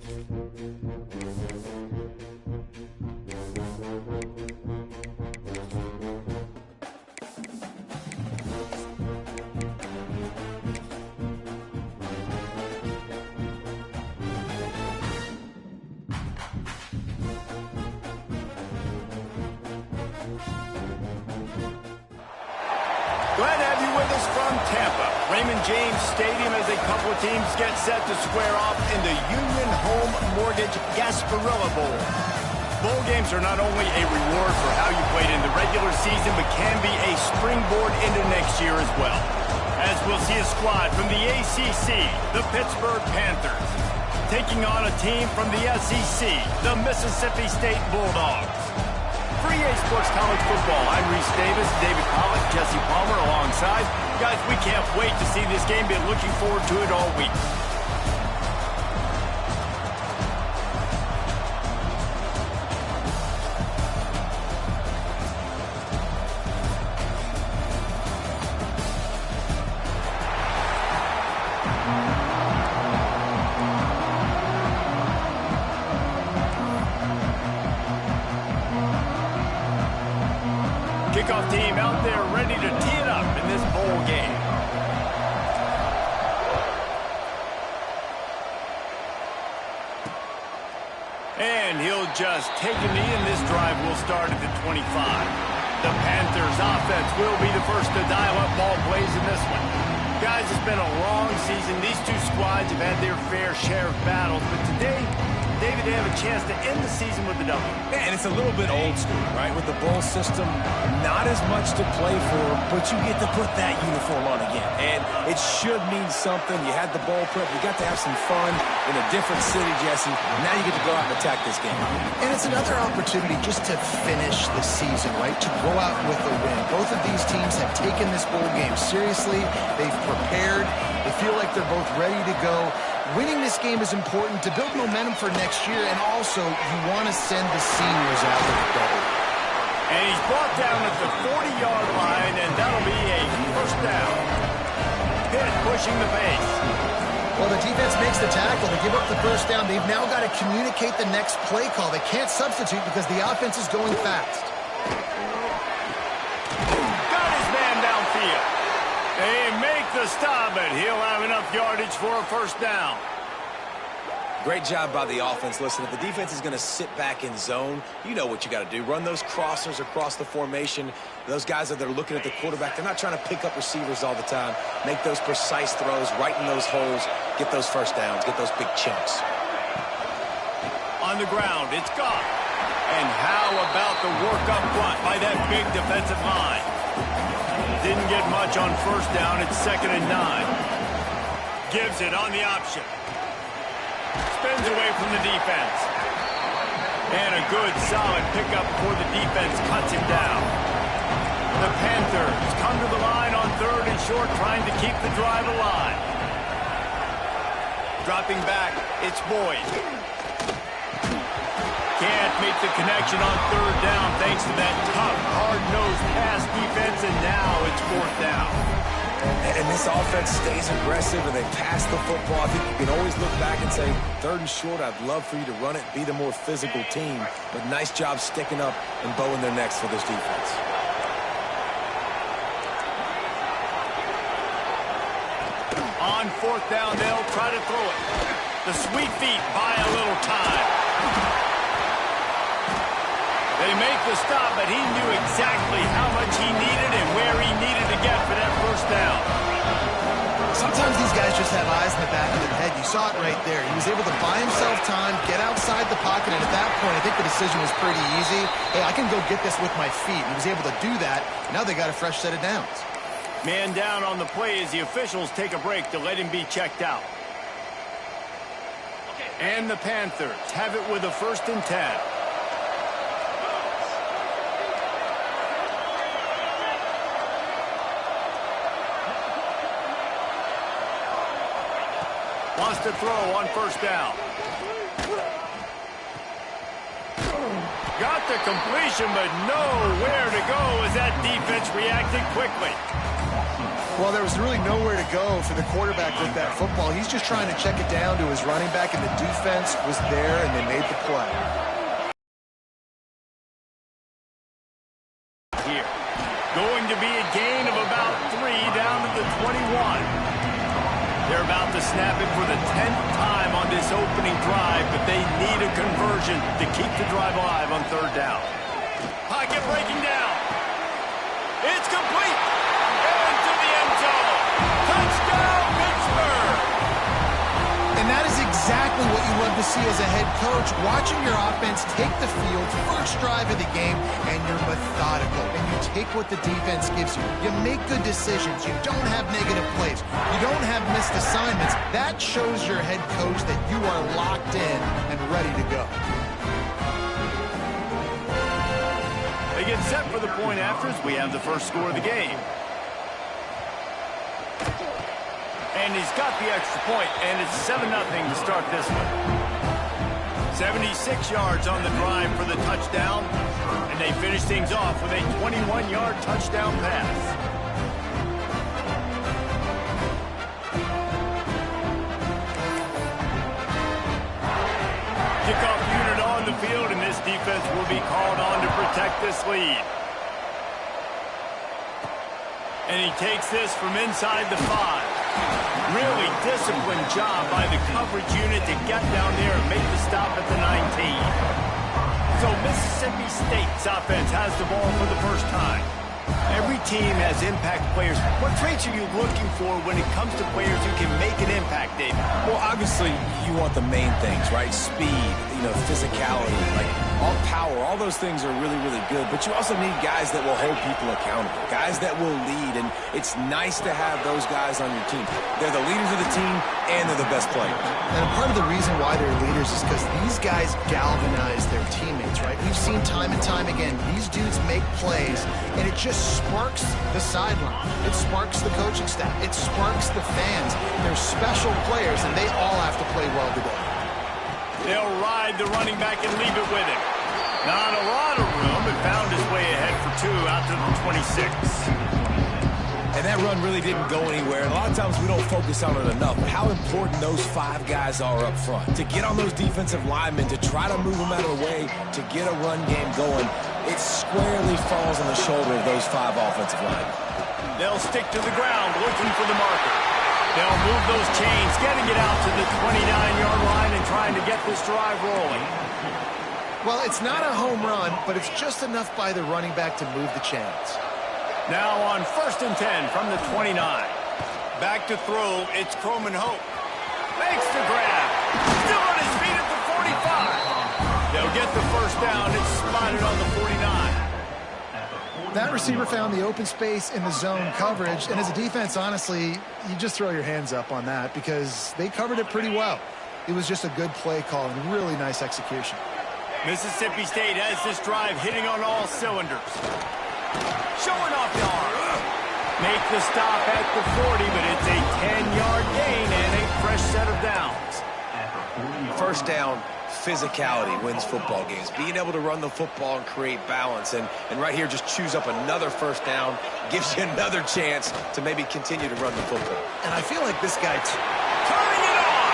Glad to have you with us from Tampa. Raymond James Stadium as a couple of teams get set to square off in the Union Home Mortgage Gasparilla Bowl. Bowl games are not only a reward for how you played in the regular season, but can be a springboard into next year as well. As we'll see a squad from the ACC, the Pittsburgh Panthers, taking on a team from the SEC, the Mississippi State Bulldogs. For EA Sports College Football, I'm Reese Davis, David Pollock, Jesse Palmer alongside. Guys, we can't wait to see this game. Been looking forward to it all week. Kickoff team out there ready to tee it up in this bowl game. And he'll just take a knee, and this drive will start at the 25. The Panthers offense will be the first to dial up ball plays in this one. Guys, it's been a long season. These two squads have had their fair share of battles, but today, David, they have a chance to end the season with a W. Yeah, and it's a little bit old school, right? With the bowl system, not as much to play for, but you get to put that uniform on again. And it should mean something. You had the bowl prep. You got to have some fun in a different city, Jesse. Now you get to go out and attack this game. And it's another opportunity just to finish the season, right? To go out with a win. Both of these teams have taken this bowl game seriously. They've prepared. They feel like they're both ready to go. Winning this game is important to build momentum for next year, and also you want to send the seniors out with a goal. And he's brought down at the 40-yard line, and that'll be a first down. Pitt pushing the pace. Well, the defense makes the tackle. They give up the first down. They've now got to communicate the next play call. They can't substitute because the offense is going fast. Got his man downfield. They make the stop, but he'll have enough yardage for a first down. Great job by the offense. Listen, if the defense is going to sit back in zone, you know what you got to do. Run those crossers across the formation. Those guys that are looking at the quarterback, they're not trying to pick up receivers all the time. Make those precise throws, right in those holes, get those first downs, get those big chunks. On the ground, it's gone. And how about the work up front by that big defensive line? Didn't get much on first down. It's 2nd and 9. Gives it on the option. Spins away from the defense. And a good, solid pickup before the defense cuts him down. The Panthers come to the line on 3rd and short, trying to keep the drive alive. Dropping back, it's Boyd. Can't make the connection on 3rd down thanks to that tough, hard-nosed pass defense, and now it's 4th down. And this offense stays aggressive, and they pass the football. I think you can always look back and say, 3rd and short, I'd love for you to run it, be the more physical team. But nice job sticking up and bowing their necks for this defense. On 4th down, they'll try to throw it. The sweet feet buy a little time. They make the stop, but he knew exactly how much he needed and where he needed to get for that first down. Sometimes these guys just have eyes in the back of their head. You saw it right there. He was able to buy himself time, get outside the pocket, and at that point, I think the decision was pretty easy. Hey, I can go get this with my feet. He was able to do that. Now they got a fresh set of downs. Man down on the play as the officials take a break to let him be checked out. And the Panthers have it with a 1st and 10. Wants to throw on 1st down. Got the completion, but nowhere to go as that defense reacted quickly. Well, there was really nowhere to go for the quarterback with that football. He's just trying to check it down to his running back, and the defense was there, and they made the play. Here. Going to be a gain of about 3 down to the 21. They're about to snap it for the 10th time on this opening drive, but they need a conversion to keep the drive alive on 3rd down. Pocket breaking down. It's complete. Into the end zone. Touchdown, Pittsburgh. And that is exactly what you love to see as a head coach, watching your offense take the field, first drive of the game, and you're methodical, and you take what the defense gives you. You make good decisions. You don't have negative plays. You don't have missed assignments. That shows your head coach that you are locked in and ready to go. They get set for the point afters. We have the first score of the game. And he's got the extra point, and it's 7-0 to start this one. 76 yards on the drive for the touchdown, and they finish things off with a 21-yard touchdown pass. Kickoff unit on the field, and this defense will be called on to protect this lead. And he takes this from inside the 5. Really disciplined job by the coverage unit to get down there and make the stop at the 19. So Mississippi State's offense has the ball for the first time. Every team has impact players. What traits are you looking for when it comes to players who can make an impact, David? Well, obviously, you want the main things, right? Speed, physicality, like all power, all those things are really, really good. But you also need guys that will hold people accountable, guys that will lead. And it's nice to have those guys on your team. They're the leaders of the team, and they're the best players. And part of the reason why they're leaders is because these guys galvanize their teammates, right? We've seen time and time again, these dudes make plays, and it just sparks the sideline. It sparks the coaching staff. It sparks the fans. They're special players, and they all have to play well today. They'll ride the running back and leave it with him. Not a lot of room, but found his way ahead for 2 out to the 26. And that run really didn't go anywhere. And a lot of times we don't focus on it enough. How important those 5 guys are up front. To get on those defensive linemen, to try to move them out of the way, to get a run game going, it squarely falls on the shoulder of those 5 offensive linemen. They'll stick to the ground, looking for the marker. They'll move those chains, getting it out to the 29-yard line and trying to get this drive rolling. Well, it's not a home run, but it's just enough by the running back to move the chains. Now on 1st and 10 from the 29. Back to throw, it's Croman Hope. Makes the grab. Still on his feet at the 45. They'll get the first down. It's spotted on the 49. That receiver found the open space in the zone coverage, and as a defense, honestly, you just throw your hands up on that because they covered it pretty well. It was just a good play call and really nice execution. Mississippi State has this drive hitting on all cylinders. Showing off the arm. Make the stop at the 40, but it's a 10-yard gain and a fresh set of downs. First down, physicality wins football games. Being able to run the football and create balance. And right here, just choose up another first down, gives you another chance to maybe continue to run the football. And I feel like this guy... turning it on!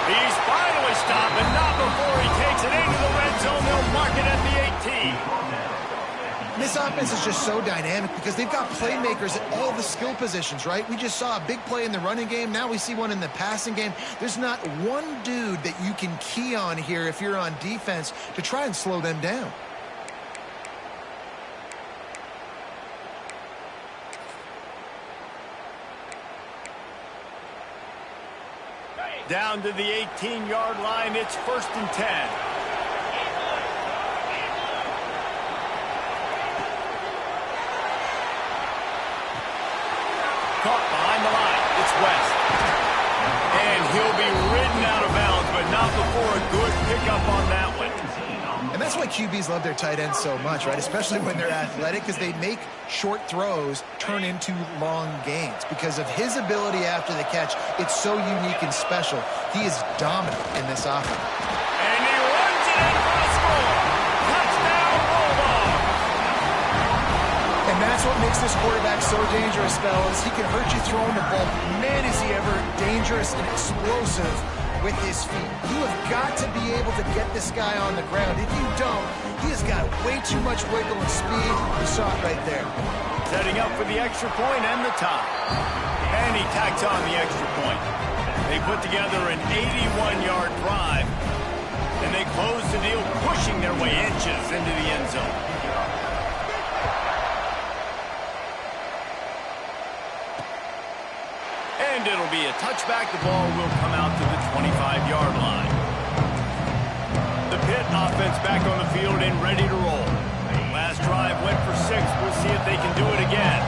He's finally stopped, but not before he takes it into the red zone. They'll mark it at the 18. This offense is just so dynamic because they've got playmakers at all the skill positions, right? We just saw a big play in the running game. Now we see one in the passing game. There's not one dude that you can key on here if you're on defense to try and slow them down. Down to the 18-yard line, it's 1st and 10. Caught behind the line. It's West. And he'll be ridden out of bounds, but not before a good pickup on that one. And that's why QBs love their tight ends so much, right? Especially when they're athletic, because they make short throws turn into long gains. Because of his ability after the catch, it's so unique and special. He is dominant in this offense. And he runs it in for a score. Touchdown, Bulldogs. And And that's what makes this quarterback so dangerous, fellas. He can hurt you throwing the ball. Man, is he ever dangerous and explosive with his feet. You have got to be able to get this guy on the ground. If you don't, he has got way too much wiggle and speed. You saw it right there. Setting up for the extra point and the tie. And he tacks on the extra point. They put together an 81-yard drive, and they close the deal, pushing their way inches into the end zone. And it'll be a touchback. The ball will come out to the 25-yard line. The Pitt offense back on the field and ready to roll. Last drive went for 6. We'll see if they can do it again.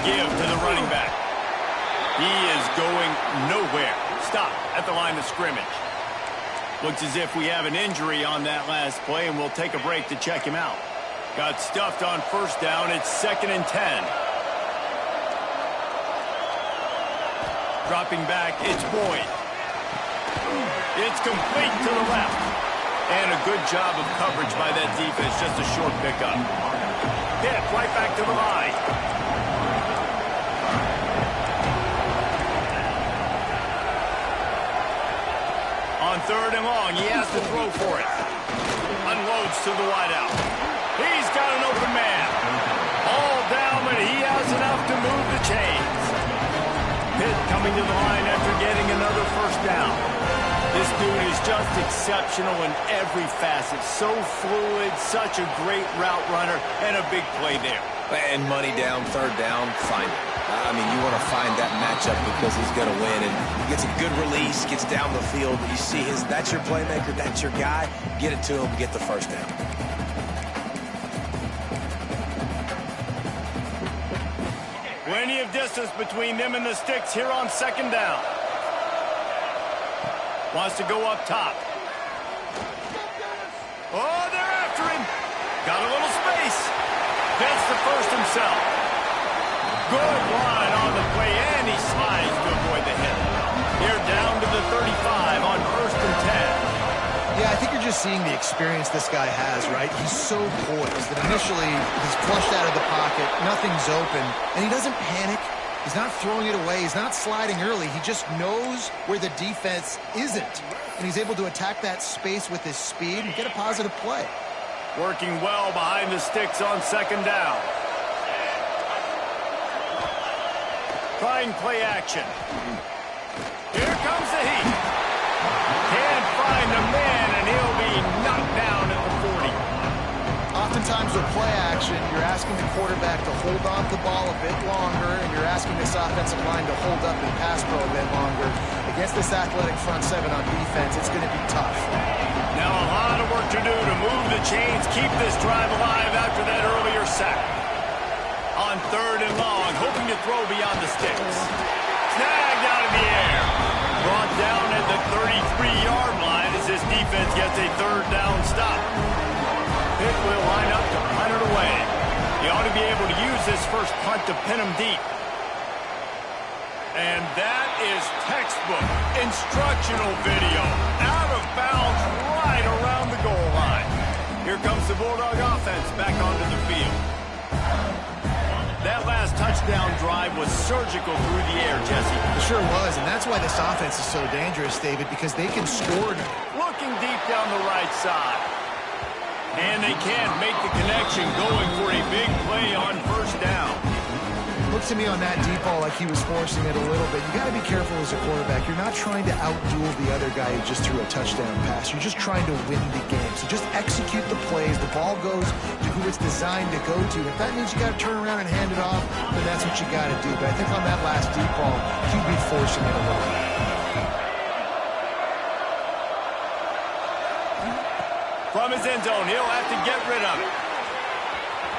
Give to the running back. He is going nowhere. Stop at the line of scrimmage. Looks as if we have an injury on that last play, and we'll take a break to check him out. Got stuffed on first down. It's 2nd and 10. Dropping back, it's Boyd. It's complete to the left. And a good job of coverage by that defense. Just a short pickup. Pitt right back to the line. On 3rd and long, he has to throw for it. Unloads to the wideout. He's got an open man. All down, but he has enough to move the chains. Pitt coming to the line after getting another first down. This dude is just exceptional in every facet. So fluid, such a great route runner, and a big play there. And money down, 3rd down, find it. I mean, you want to find that matchup because he's going to win. And he gets a good release, gets down the field. You see that's your playmaker, that's your guy. Get it to him, get the first down. Plenty of distance between them and the sticks here on 2nd down. Wants to go up top. Oh, they're after him. Got a little space. Gets the first himself. Good line on the play, and he slides to avoid the hit. They're down to the 35 on 1st and 10. Yeah, I think you're just seeing the experience this guy has, right? He's so poised that initially he's flushed out of the pocket, nothing's open, and he doesn't panic. He's not throwing it away. He's not sliding early. He just knows where the defense isn't, and he's able to attack that space with his speed and get a positive play. Working well behind the sticks on 2nd down. Trying play action. Here comes the heat. Can't find a man, and he'll be knocked down at the 40. Oftentimes with play action, you're asking the quarterback to hold on to the ball a bit longer, and you're asking this offensive line to hold up and pass pro a bit longer. Against this athletic front 7 on defense, it's going to be tough. Now a lot of work to do to move the chains, keep this drive alive after that earlier sack. On 3rd and long, hoping to throw beyond the sticks. Snagged out of the air. Brought down at the 33-yard line as this defense gets a 3rd down stop. Pitt will line up to punt it away. He ought to be able to use this first punt to pin him deep. And that is textbook instructional video. Out of bounds right around the goal line. Here comes the Bulldog offense back onto the field. That last touchdown drive was surgical through the air, Jesse. It sure was, and that's why this offense is so dangerous, David, because they can score. Looking deep down the right side. And they can't make the connection, going for a big play on 1st down. Looks to me on that deep ball like he was forcing it a little bit. You got to be careful as a quarterback. You're not trying to outduel the other guy who just threw a touchdown pass. You're just trying to win the game. So just execute the plays. The ball goes to who it's designed to go to. If that means you got to turn around and hand it off, then that's what you got to do. But I think on that last deep ball, he'd be forcing it a little bit. From his end zone, he'll have to get rid of it.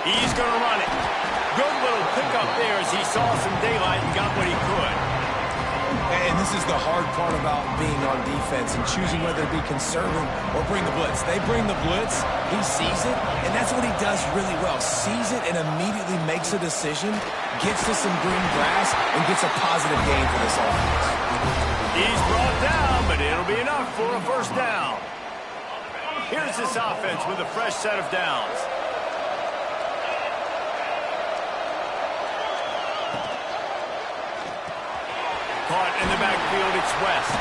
He's going to run it. Good little pickup there as he saw some daylight and got what he could. And this is the hard part about being on defense and choosing whether to be conservative or bring the blitz. They bring the blitz, he sees it, and that's what he does really well. Sees it and immediately makes a decision, gets to some green grass, and gets a positive gain for this offense. He's brought down, but it'll be enough for a 1st down. Here's this offense with a fresh set of downs. Caught in the backfield, it's West.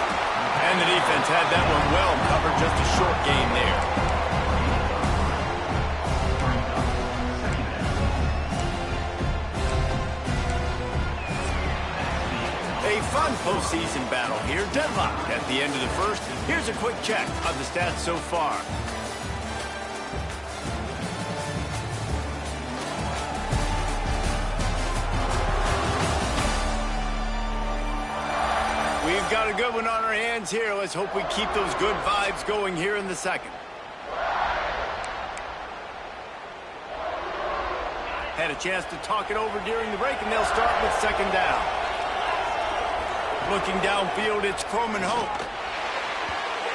And the defense had that one well covered, just a short gain there. A fun postseason battle here, deadlocked at the end of the first. Here's a quick check of the stats so far. We've got a good one on our hands here. Let's hope we keep those good vibes going here in the second. Had a chance to talk it over during the break, and they'll start with second down. Looking downfield, it's Croman Hope.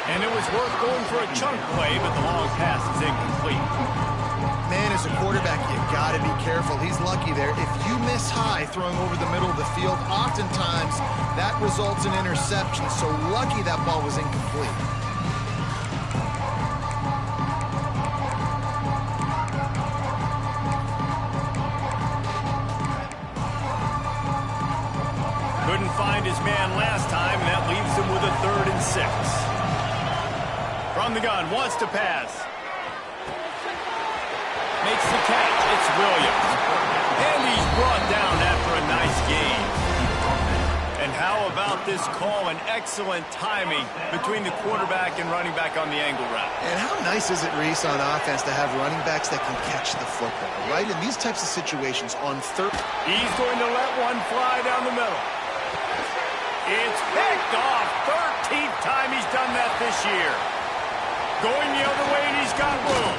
And it was worth going for a chunk play, but the long pass is incomplete. Man, as a quarterback, you got to be careful. He's lucky there. If you miss high throwing over the middle of the field, oftentimes that results in interception. So lucky that ball was incomplete. Couldn't find his man last time, and that leaves him with a 3rd and 6. From the gun, wants to pass. Makes the catch. It's Williams. And he's brought down after a nice gain. And how about this call? An excellent timing between the quarterback and running back on the angle route. And how nice is it, Reese, on offense to have running backs that can catch the football, right? In these types of situations on third. He's going to let one fly down the middle. It's picked off. 13th time he's done that this year. Going the other way, and he's got room.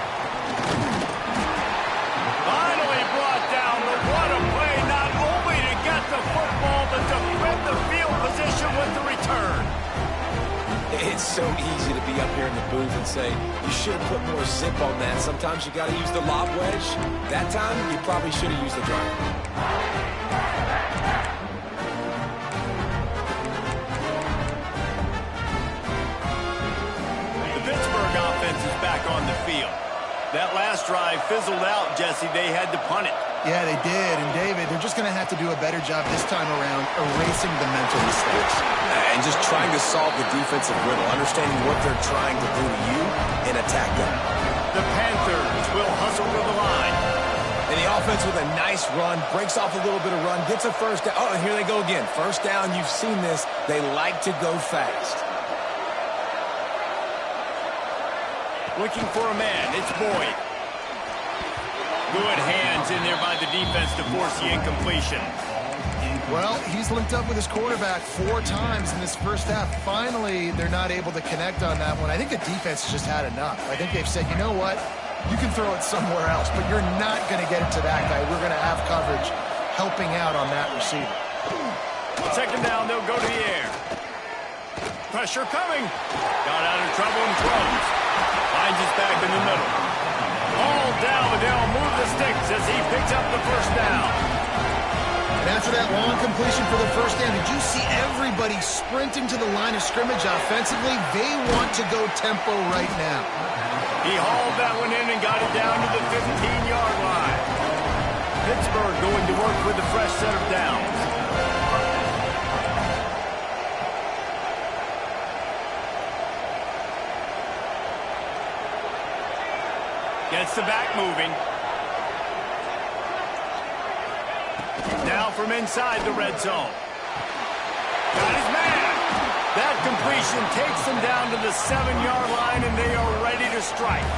Finally brought down, but what a play, not only to get the football, but to win the field position with the return. It's so easy to be up here in the booth and say, you should have put more zip on that. Sometimes you got to use the lob wedge. That time, you probably should have used the driver. The Pittsburgh offense is back on the field. That last drive fizzled out, Jesse. They had to punt it. Yeah, they did. And, David, they're just going to have to do a better job this time around erasing the mental mistakes. And just trying to solve the defensive riddle, understanding what they're trying to do to you and attack them. The Panthers will hustle to the line. And the offense with a nice run, breaks off a little bit of run, gets a first down. Oh, and here they go again. First down, you've seen this. They like to go fast. Looking for a man. It's Boyd. Good hands in there by the defense to force the incompletion. Well, he's linked up with his quarterback 4 times in this first half. Finally, they're not able to connect on that one. I think the defense just had enough. I think they've said, you know what? You can throw it somewhere else, but you're not going to get it to that guy. We're going to have coverage helping out on that receiver. Second down, they'll go to the air. Pressure coming. Got out of trouble and throws. Finds his back in the middle. All down, but they'll move the sticks as he picks up the first down. And after that long completion for the first down, did you see everybody sprinting to the line of scrimmage offensively? They want to go tempo right now. He hauled that one in and got it down to the 15-yard line. Pittsburgh going to work with a fresh set of downs. Gets the back moving. Now from inside the red zone. Got his man. That completion takes them down to the 7-yard line, and they are ready to strike.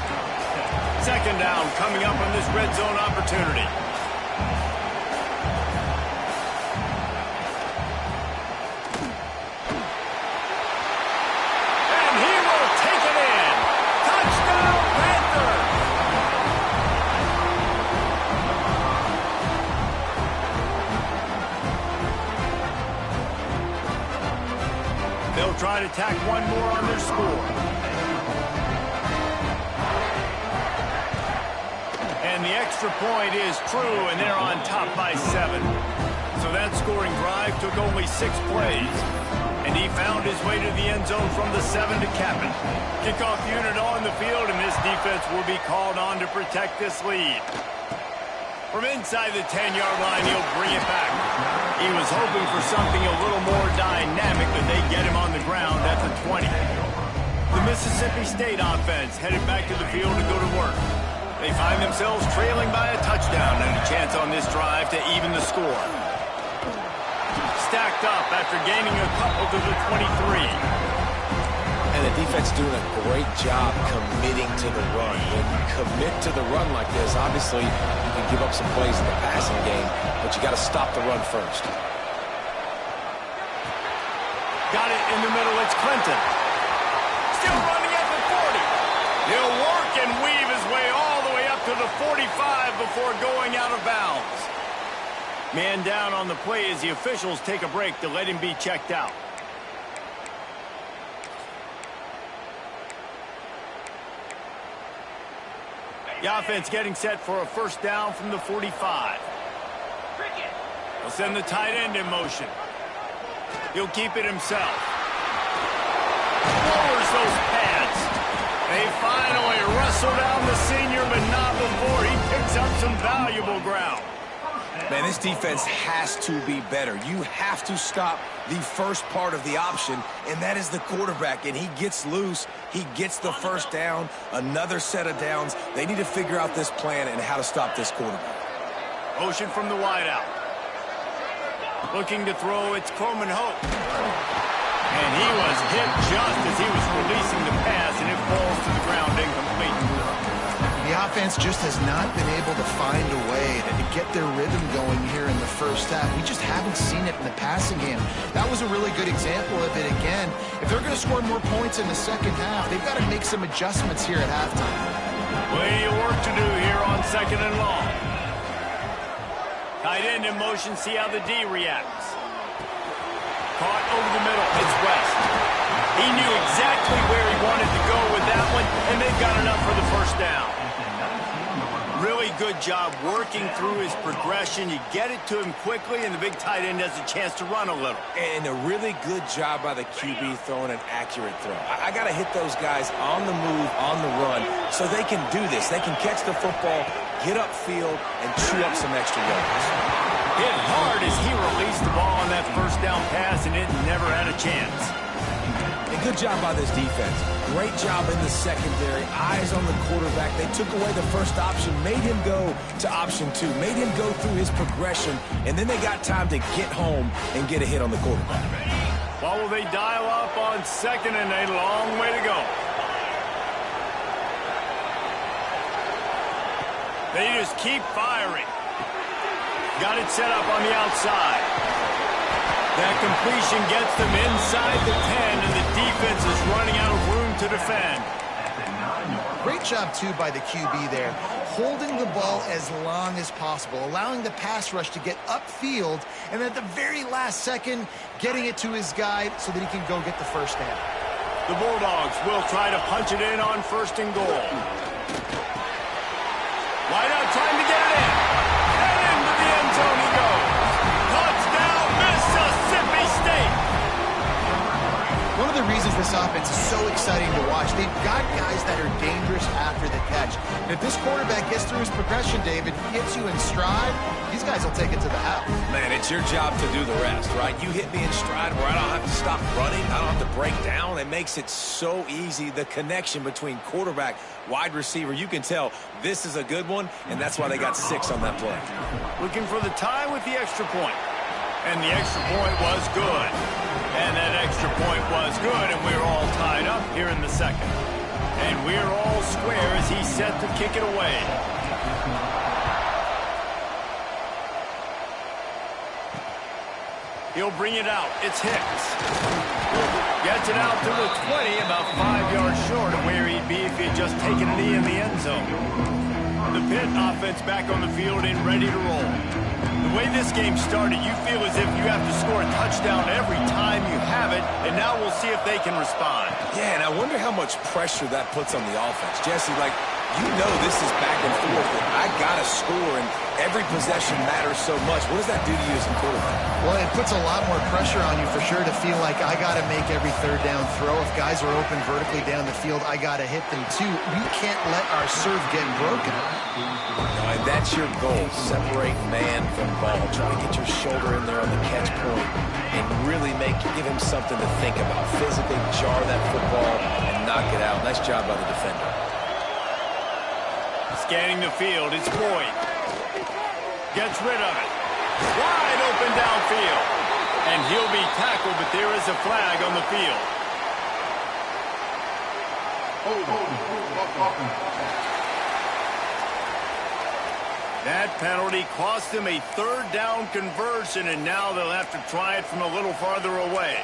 Second down coming up on this red zone opportunity. And he will take it in. Touchdown, Panthers! They'll try to tack one more on their score. And the extra point is true, and they're on top by 7. So that scoring drive took only 6 plays. And he found his way to the end zone from the 7 to cap it. Kickoff unit on the field, and this defense will be called on to protect this lead. From inside the 10-yard line, he'll bring it back. He was hoping for something a little more dynamic, but they get him on the ground at the 20. The Mississippi State offense headed back to the field to go to work. They find themselves trailing by a touchdown and a chance on this drive to even the score. Stacked up after gaining a couple to the 23. And the defense doing a great job committing to the run. When you commit to the run like this, obviously you can give up some plays in the passing game, but you got to stop the run first. Got it in the middle. It's Clinton. Still running at the 40. He'll work and weave his way all the way up to the 45 before going out of bounds. Man down on the play as the officials take a break to let him be checked out. The offense getting set for a first down from the 45. He'll send the tight end in motion. He'll keep it himself. Lowers those pads. They finally wrestle down the senior, but not before he picks up some valuable ground. Man, this defense has to be better. You have to stop the first part of the option, and that is the quarterback. And he gets loose. He gets the first down, another set of downs. They need to figure out this plan and how to stop this quarterback. Motion from the wideout. Looking to throw, it's Coleman Hope. And he was hit just as he was releasing the pass, and it falls to the ground incomplete. The offense just has not been able to find a way to get their rhythm going here in the first half. We just haven't seen it in the passing game. That was a really good example of it again. If they're going to score more points in the second half, they've got to make some adjustments here at halftime. Plenty of work to do here on second and long. Tight end in motion, see how the D reacts. Caught over the middle, it's West. He knew exactly where he wanted to go with that one, and they've got enough for the first down. Really good job working through his progression. You get it to him quickly, and the big tight end has a chance to run a little. And a really good job by the QB throwing an accurate throw. I got to hit those guys on the move, on the run, so they can do this. They can catch the football, get upfield, and chew up some extra yards. Hit hard as he released the ball on that first down pass, and it never had a chance. And good job by this defense. Great job in the secondary. Eyes on the quarterback. They took away the first option, made him go to option 2, made him go through his progression, and then they got time to get home and get a hit on the quarterback. Well, will they dial up on second, and a long way to go. They just keep firing. Got it set up on the outside. That completion gets them inside the 10, and the defense is running out of room to defend. Great job, too, by the QB there, holding the ball as long as possible, allowing the pass rush to get upfield, and at the very last second, getting it to his guy so that he can go get the first down. The Bulldogs will try to punch it in on first and goal. Wide out, trying to get it in. And into the end zone he goes. Touchdown, Mississippi State. One of the reasons this offense is so exciting to watch, they've got guys that are dangerous after the catch. And if this quarterback gets through his progression, David, gets you in stride, these guys will take it to the house. Man, it's your job to do the rest, right? You hit me in stride where I don't have to stop running. I don't have to break down. It makes it so easy. The connection between quarterback, wide receiver, you can tell this is a good one, and that's why they got 6 on that play. Looking for the tie with the extra point. And the extra point was good. And that extra point was good, and we're all tied up here in the second. And we're all square as he's set to kick it away. He'll bring it out. It's Hicks. Gets it out to the 20, about 5 yards short of where he'd be if he had just taken a knee in the end zone. The Pitt offense back on the field and ready to roll. The way this game started, you feel as if you have to score a touchdown every time you have it, and now we'll see if they can respond. Yeah, and I wonder how much pressure that puts on the offense. Jesse, like, you know this is back and forth, but I got to score, and every every possession matters so much. What does that do to you as a quarterback? Well, it puts a lot more pressure on you for sure to feel like I got to make every third down throw. If guys are open vertically down the field, I got to hit them too. We can't let our serve get broken. And that's your goal. Separate man from ball. Try to get your shoulder in there on the catch point and really give him something to think about. Physically jar that football and knock it out. Nice job by the defender. Scanning the field, it's Boyd. Gets rid of it. Wide open downfield. And he'll be tackled, but there is a flag on the field. That penalty cost them a third down conversion, and now they'll have to try it from a little farther away.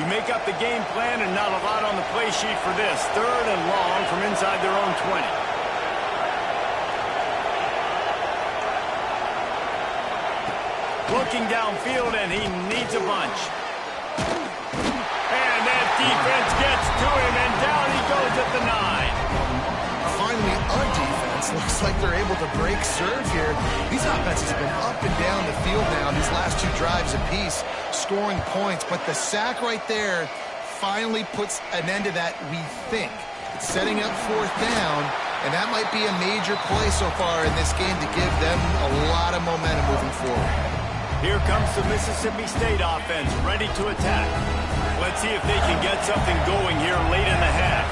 You make up the game plan and not a lot on the play sheet for this. Third and long from inside their own 20. Looking downfield, and he needs a bunch. And that defense gets to him, and down he goes at the 9. Finally, our defense looks like they're able to break serve here. These offenses have been up and down the field now these last 2 drives apiece, scoring points. But the sack right there finally puts an end to that, we think. It's setting up 4th down, and that might be a major play so far in this game to give them a lot of momentum moving forward. Here comes the Mississippi State offense, ready to attack. Let's see if they can get something going here late in the half.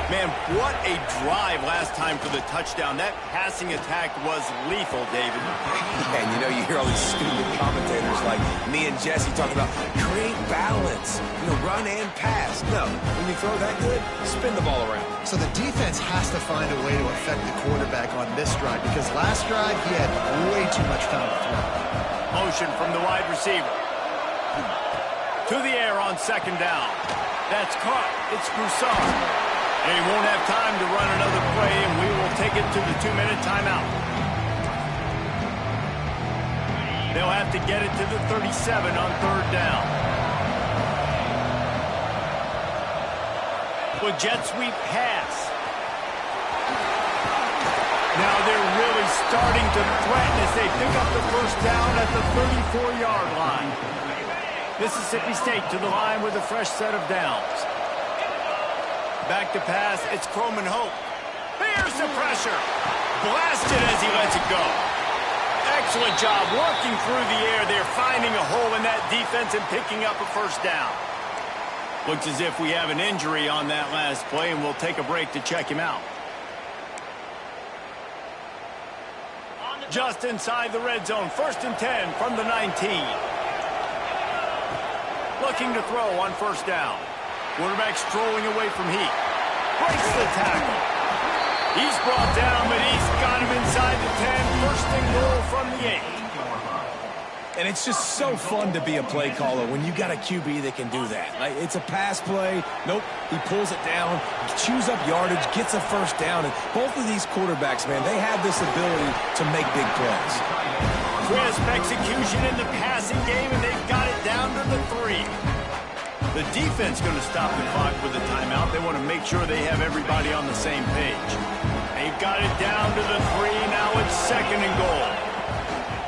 Man, what a drive last time for the touchdown. That passing attack was lethal, David. And you know, you hear all these stupid commentators like me and Jesse talking about create balance, run and pass. No, when you throw that good, spin the ball around. So the defense has to find a way to affect the quarterback on this drive, because last drive he had way too much time to throw. Motion from the wide receiver. To the air on 2nd down. That's caught. It's Broussard. They won't have time to run another play, and we will take it to the 2-minute timeout. They'll have to get it to the 37 on 3rd down. With jet sweep pass. Now they're really starting to threaten as they pick up the 1st down at the 34-yard line. Mississippi State to the line with a fresh set of downs. Back to pass, it's Croman Hope. Here's the pressure. Blasted as he lets it go. Excellent job working through the air. They're finding a hole in that defense and picking up a 1st down. Looks as if we have an injury on that last play, and we'll take a break to check him out. Just inside the red zone, 1st and 10 from the 19. Looking to throw on 1st down. Quarterback strolling away from heat. Breaks the tackle. He's brought down, but he's got him inside the 10. 1st and goal from the 8. And it's just so fun to be a play caller when you got a QB that can do that. Like, it's a pass play. Nope, he pulls it down, chews up yardage, gets a 1st down. And both of these quarterbacks, man, they have this ability to make big plays. Crisp execution in the passing game, and they've got it down to the 3. The defense going to stop the clock with a timeout. They want to make sure they have everybody on the same page. They've got it down to the 3. Now it's 2nd and goal.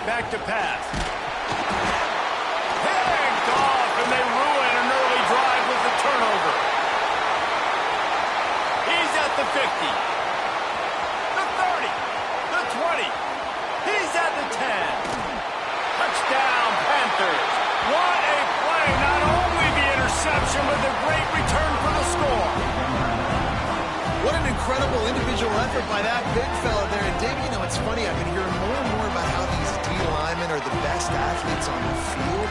Back to pass. Picked off, and they ruin an early drive with the turnover. He's at the 50. The 30. The 20. He's at the 10. Touchdown, Panthers. What a play. Not only the interception, but the great return for the score. What an incredible individual effort by that big fella there. And Dave, it's funny, I've been hearing more and more about how these D linemen are the best athletes on the field.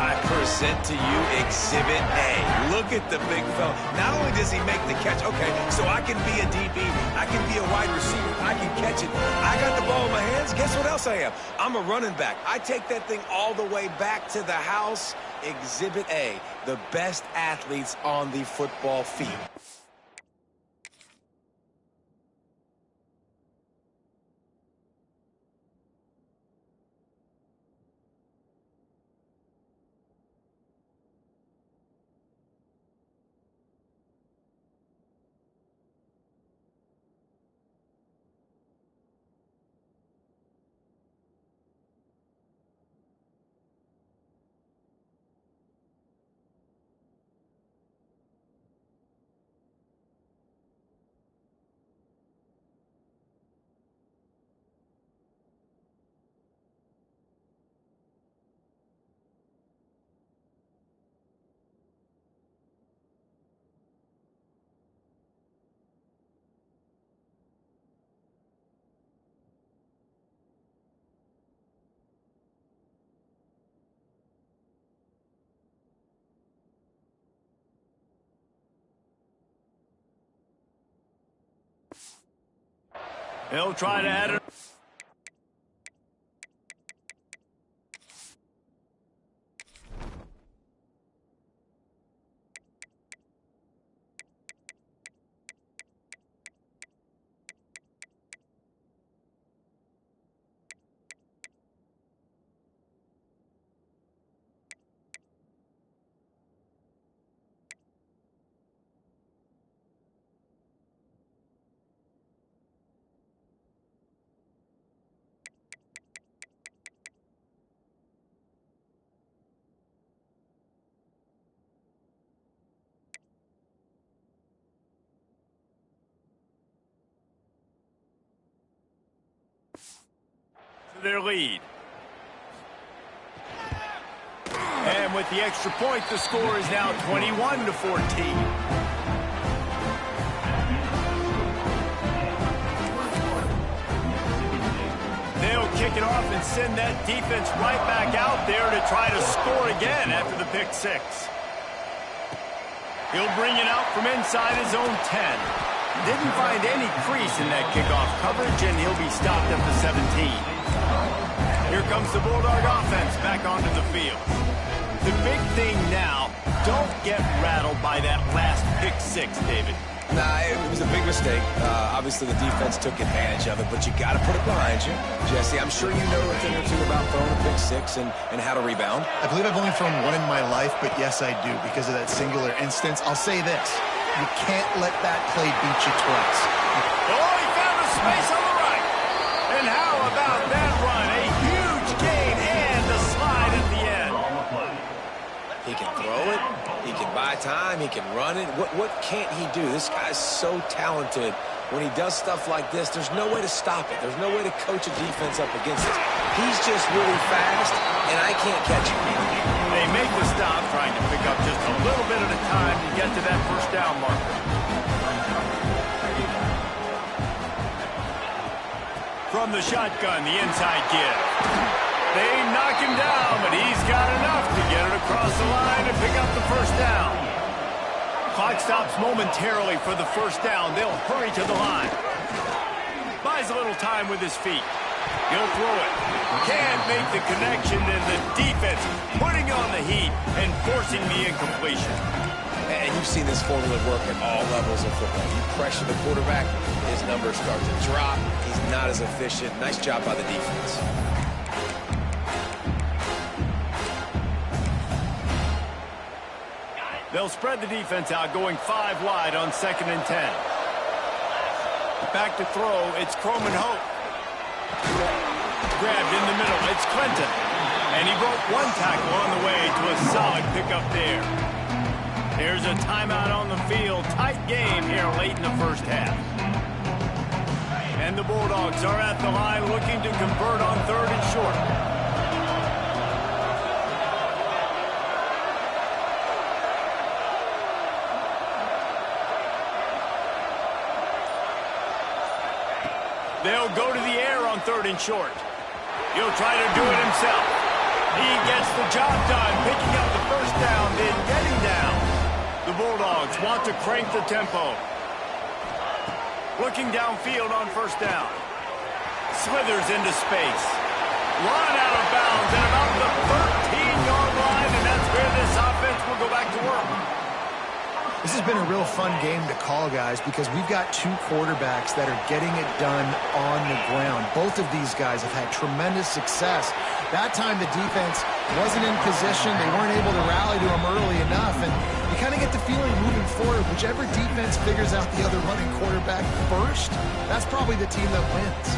I present to you Exhibit A. Look at the big fella. Not only does he make the catch, okay, so I can be a DB, I can be a wide receiver, I can catch it. I got the ball in my hands. Guess what else I am? I'm a running back. I take that thing all the way back to the house. Exhibit A, the best athletes on the football field. He'll try to add it. Their lead. And with the extra point, the score is now 21-14. They'll kick it off and send that defense right back out there to try to score again after the pick six. He'll bring it out from inside his own 10. Didn't find any crease in that kickoff coverage, and he'll be stopped at the 17. Here comes the Bulldog offense back onto the field. The big thing now, don't get rattled by that last pick six, David. Nah, it was a big mistake. Obviously, the defense took advantage of it, but you got to put it behind you. Jesse, I'm sure you know a thing or two about throwing a pick six and how to rebound. I believe I've only thrown one in my life, but yes, I do, because of that singular instance. I'll say this. You can't let that play beat you twice. Oh, he found a space on the right. And how about that run? A huge gain and the slide at the end. He can throw it. He can buy time. He can run it. What can't he do? This guy's so talented. When he does stuff like this, there's no way to stop it. There's no way to coach a defense up against it. He's just really fast, and I can't catch him. They make the stop, trying to pick up just a little bit at a time to get to that first down marker. From the shotgun, the inside give. They knock him down, but he's got enough to get it across the line and pick up the first down. Clock stops momentarily for the first down. They'll hurry to the line. Buys a little time with his feet. He'll throw it. Can't make the connection, and the defense putting on the heat and forcing the incompletion. And you've seen this formula work at all levels of football. You pressure the quarterback, his numbers start to drop. He's not as efficient. Nice job by the defense. They'll spread the defense out, going 5 wide on 2nd and 10. Back to throw, it's Croman Hope. Grabbed in the middle, it's Clinton. And he broke one tackle on the way to a solid pickup there. Here's a timeout on the field. Tight game here late in the first half. And the Bulldogs are at the line looking to convert on 3rd and short. They'll go to the air on 3rd and short. He'll try to do it himself. He gets the job done, picking up the first down, then getting down. The Bulldogs want to crank the tempo. Looking downfield on 1st down. Slithers into space. Run out of bounds at about the 13-yard line, and that's where this offense will go back to work. This has been a real fun game to call, guys, because we've got 2 quarterbacks that are getting it done on the ground. Both of these guys have had tremendous success. That time the defense wasn't in position. They weren't able to rally to him early enough, and you kind of get the feeling moving forward, whichever defense figures out the other running quarterback first, that's probably the team that wins.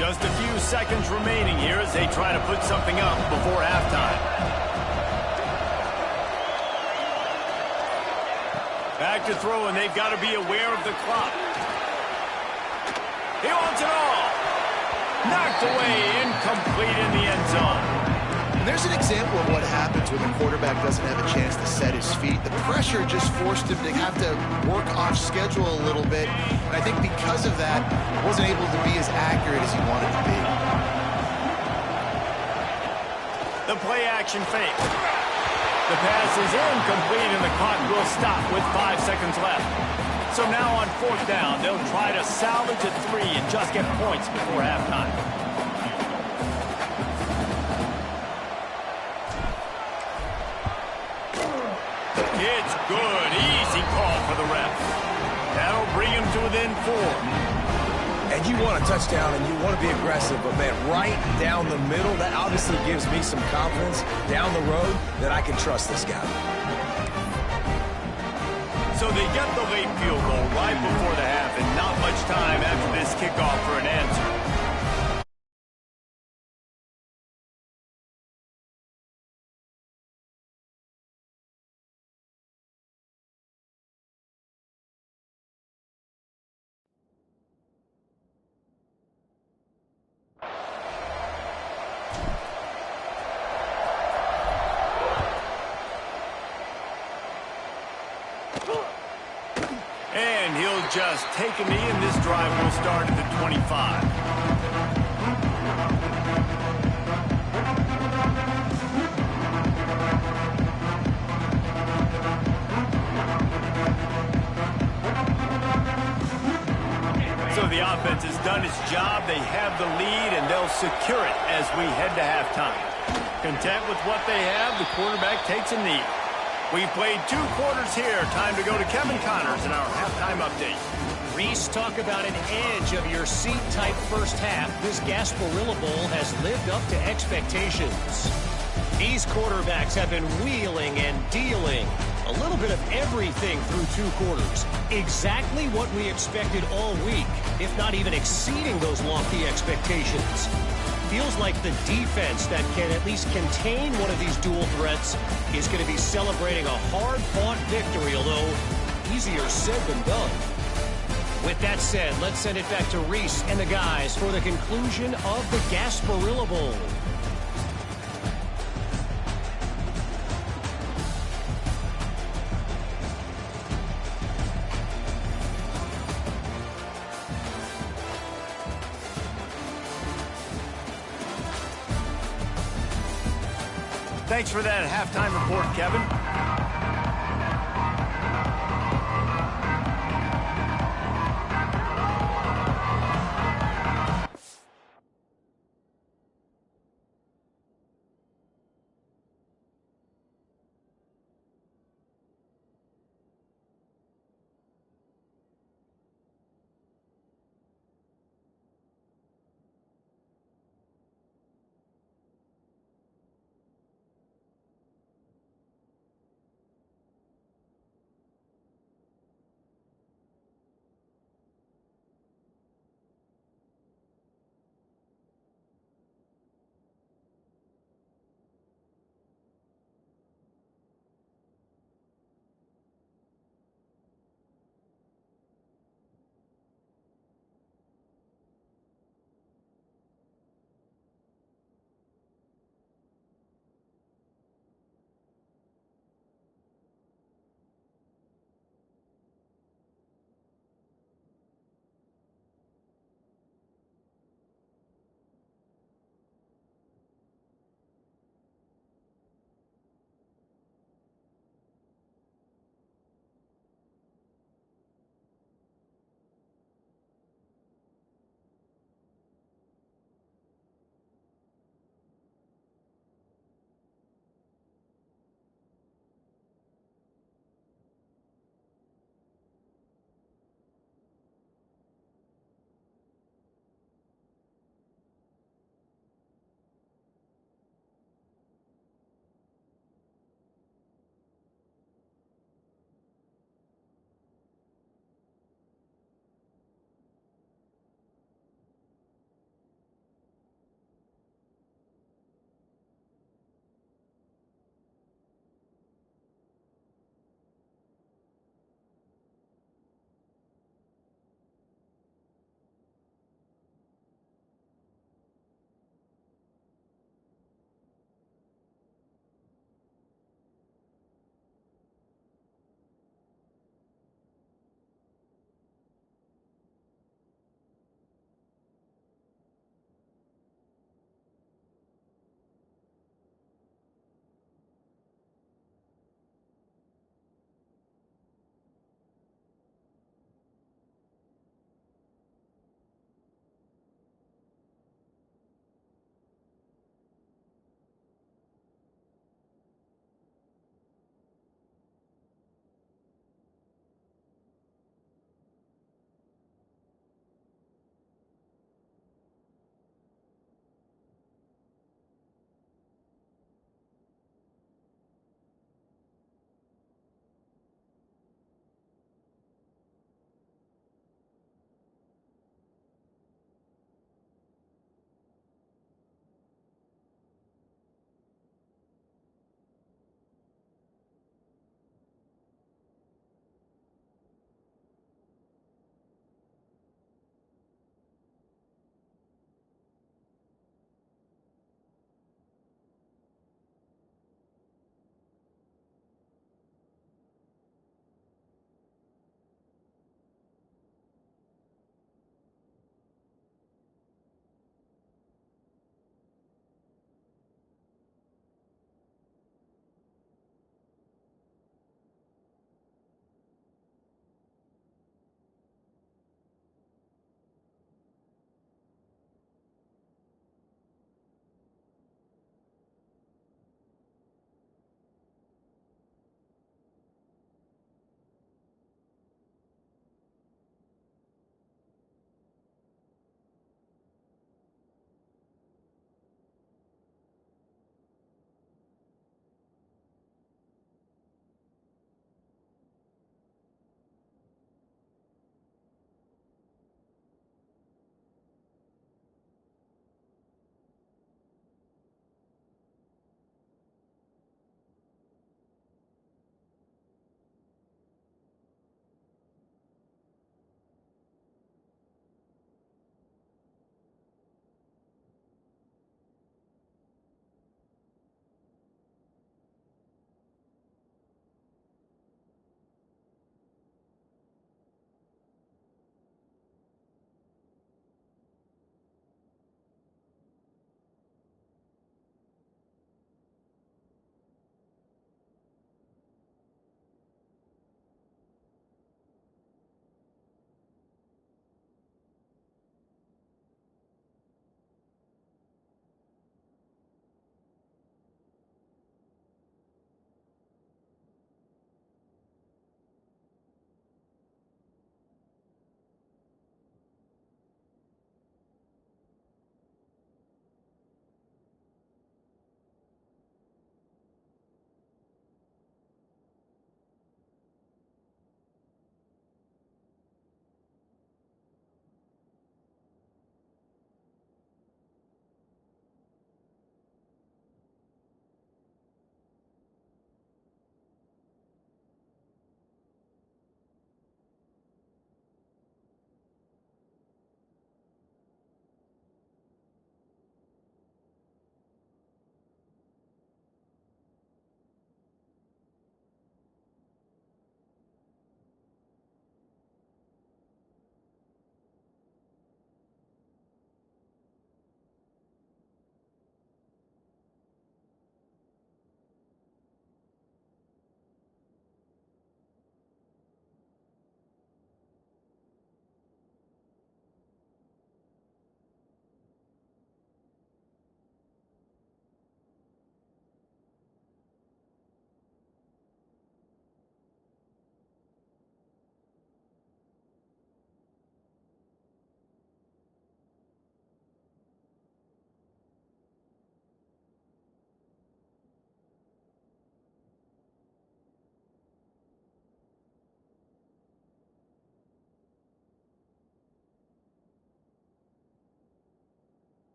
Just a few seconds remaining here as they try to put something up before halftime. Back to throw, and they've got to be aware of the clock. He wants it all. Knocked away, incomplete in the end zone. And there's an example of what happens when the quarterback doesn't have a chance to set his feet. The pressure just forced him to have to work off schedule a little bit. And I think because of that, wasn't able to be as accurate as he wanted to be. The play action fake. The pass is incomplete, and the clock will stop with 5 seconds left. So now on 4th down, they'll try to salvage a 3 and just get points before halftime. It's good. Easy call for the ref. That'll bring him to within 4. And you want a touchdown and you want to be aggressive, but man, right down the middle, that obviously gives me some confidence down the road that I can trust this guy. So they get the late field goal right before the half, and not much time after this kickoff for an answer. And he'll just take a knee, and this drive will start at the 25. So the offense has done its job. They have the lead, and they'll secure it as we head to halftime. Content with what they have, the quarterback takes a knee. We've played 2 quarters here. Time to go to Kevin Connors in our halftime update. Reese, talk about an edge of your seat type first half. This Gasparilla Bowl has lived up to expectations. These quarterbacks have been wheeling and dealing. A little bit of everything through 2 quarters. Exactly what we expected all week, if not even exceeding those lofty expectations. Feels like the defense that can at least contain one of these dual threats is going to be celebrating a hard-fought victory, although easier said than done. With that said, let's send it back to Reese and the guys for the conclusion of the Gasparilla Bowl. Thanks for that halftime report, Kevin.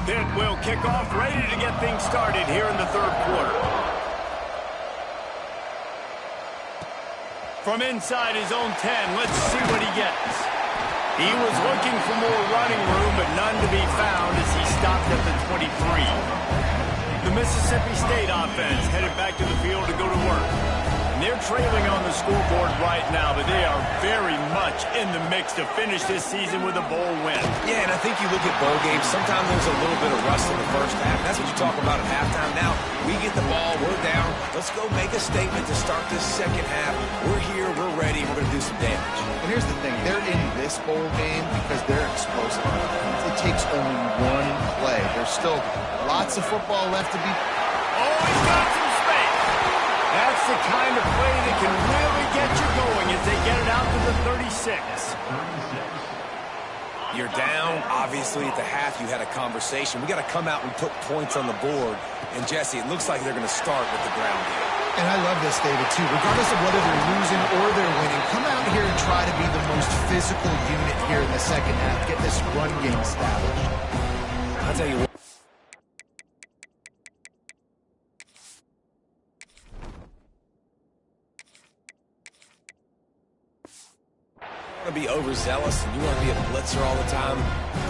Pitt will kick off, ready to get things started here in the third quarter. From inside his own 10, let's see what he gets. He was looking for more running room, but none to be found as he stopped at the 23. The Mississippi State offense headed back to the field to go to work. And they're trailing on the scoreboard right now, but they are very much in the mix to finish this season with a bowl win. Yeah, and I think you look at bowl games, sometimes there's a little bit of rust in the first half. That's what you talk about at halftime. Now, we get the ball, we're down. Let's go make a statement to start this second half. We're here, we're ready, we're going to do some damage. And here's the thing, they're in this bowl game because they're explosive. It takes only one play. There's still lots of football left to be. Oh, he's got some space. That's the kind of play that can really get you going as they get it out to the 36. You're down. Obviously, at the half, you had a conversation. We got to come out and put points on the board. And, Jesse, it looks like they're going to start with the ground game. And I love this, David, too. Regardless of whether they're losing or they're winning, come out here and try to be the most physical unit here in the second half. Get this run game established. I'll tell you what. To be overzealous and you want to be a blitzer all the time.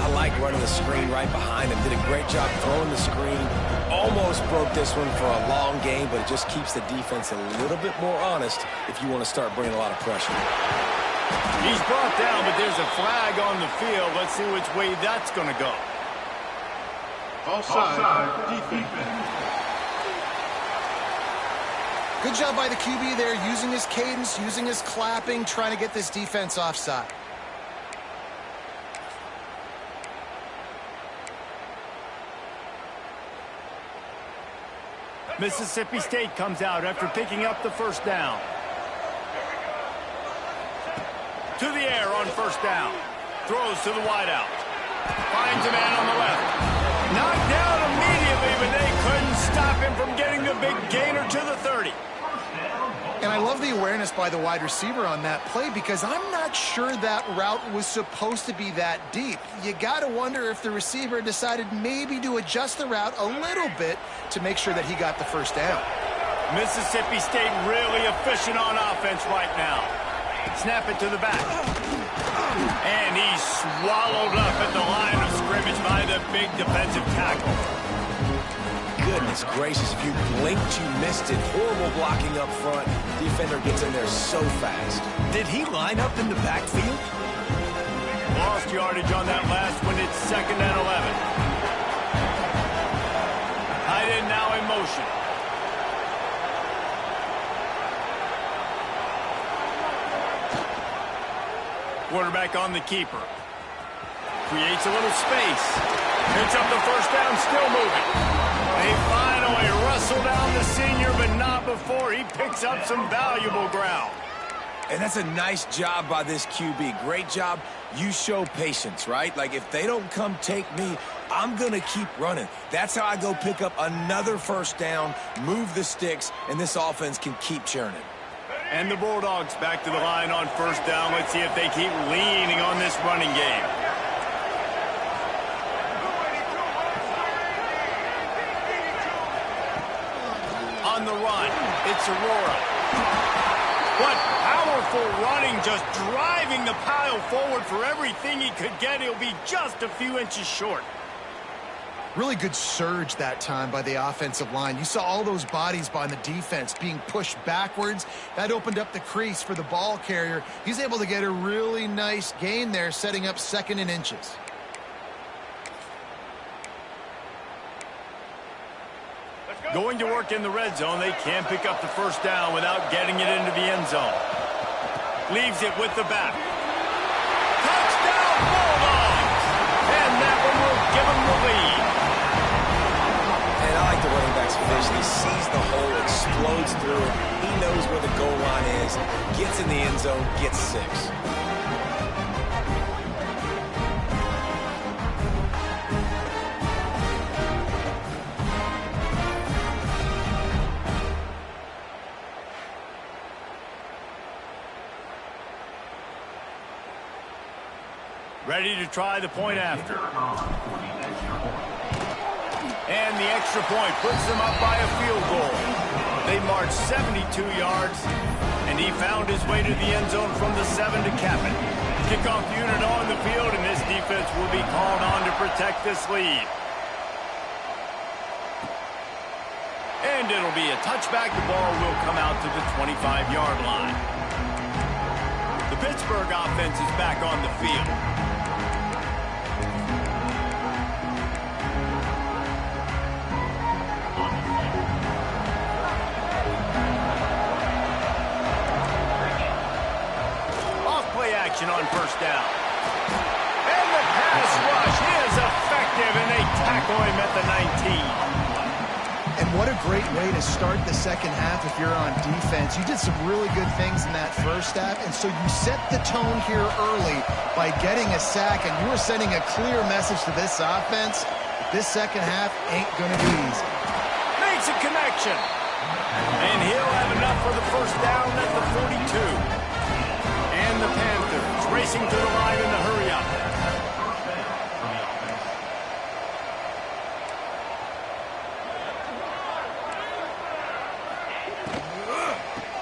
I like running the screen right behind him. Did a great job throwing the screen. Almost broke this one for a long game, but it just keeps the defense a little bit more honest if you want to start bringing a lot of pressure. He's brought down, but there's a flag on the field. Let's see which way that's going to go. Offside, defense. Good job by the QB there, using his cadence, using his clapping, trying to get this defense offside. Mississippi State comes out after picking up the first down. To the air on first down. Throws to the wideout. Finds a man on the left. Knocked down immediately, but they couldn't stop him from getting the big gainer to the 30. And I love the awareness by the wide receiver on that play because I'm not sure that route was supposed to be that deep. You got to wonder if the receiver decided maybe to adjust the route a little bit to make sure that he got the first down. Mississippi State really efficient on offense right now. Snap it to the back. And he's swallowed up at the line of scrimmage by the big defensive tackle. Goodness gracious, if you blinked, you missed it. Horrible blocking up front. Defender gets in there so fast. Did he line up in the backfield? Lost yardage on that last one. It's 2nd and 11. Tight end now in motion. Quarterback on the keeper. Creates a little space. Picks up the first down, still moving. They finally wrestle down the senior, but not before he picks up some valuable ground. And that's a nice job by this QB. Great job. You show patience, right? Like, if they don't come take me, I'm going to keep running. That's how I go pick up another first down, move the sticks, and this offense can keep churning. And the Bulldogs back to the line on first down. Let's see if they keep leaning on this running game. On the run, it's Aurora. What powerful running, just driving the pile forward for everything he could get. He'll be just a few inches short. Really good surge that time by the offensive line. You saw all those bodies by the defense being pushed backwards. That opened up the crease for the ball carrier. He's able to get a really nice gain there, setting up 2nd and inches. Going to work in the red zone. They can't pick up the first down without getting it into the end zone. Leaves it with the back. Touchdown, Bulldogs! And that one will give them the lead. And I like the running back's vision. He sees the hole, explodes through it. He knows where the goal line is, gets in the end zone, gets 6. Ready to try the point after. And the extra point puts them up by a field goal. They marched 72 yards, and he found his way to the end zone from the 7 to cap it. Kickoff unit on the field, and this defense will be called on to protect this lead. And it'll be a touchback. The ball will come out to the 25-yard line. The Pittsburgh offense is back on the field. Off-play action on first down. And the pass rush is effective, and they tackle him at the 19. And what a great way to start the second half if you're on defense. You did some really good things in that first half, and so you set the tone here early by getting a sack, and you were sending a clear message to this offense. This second half ain't going to be easy. Makes a connection. And he'll have enough for the first down at the 42. And the Panthers racing to the line in the hurry-up.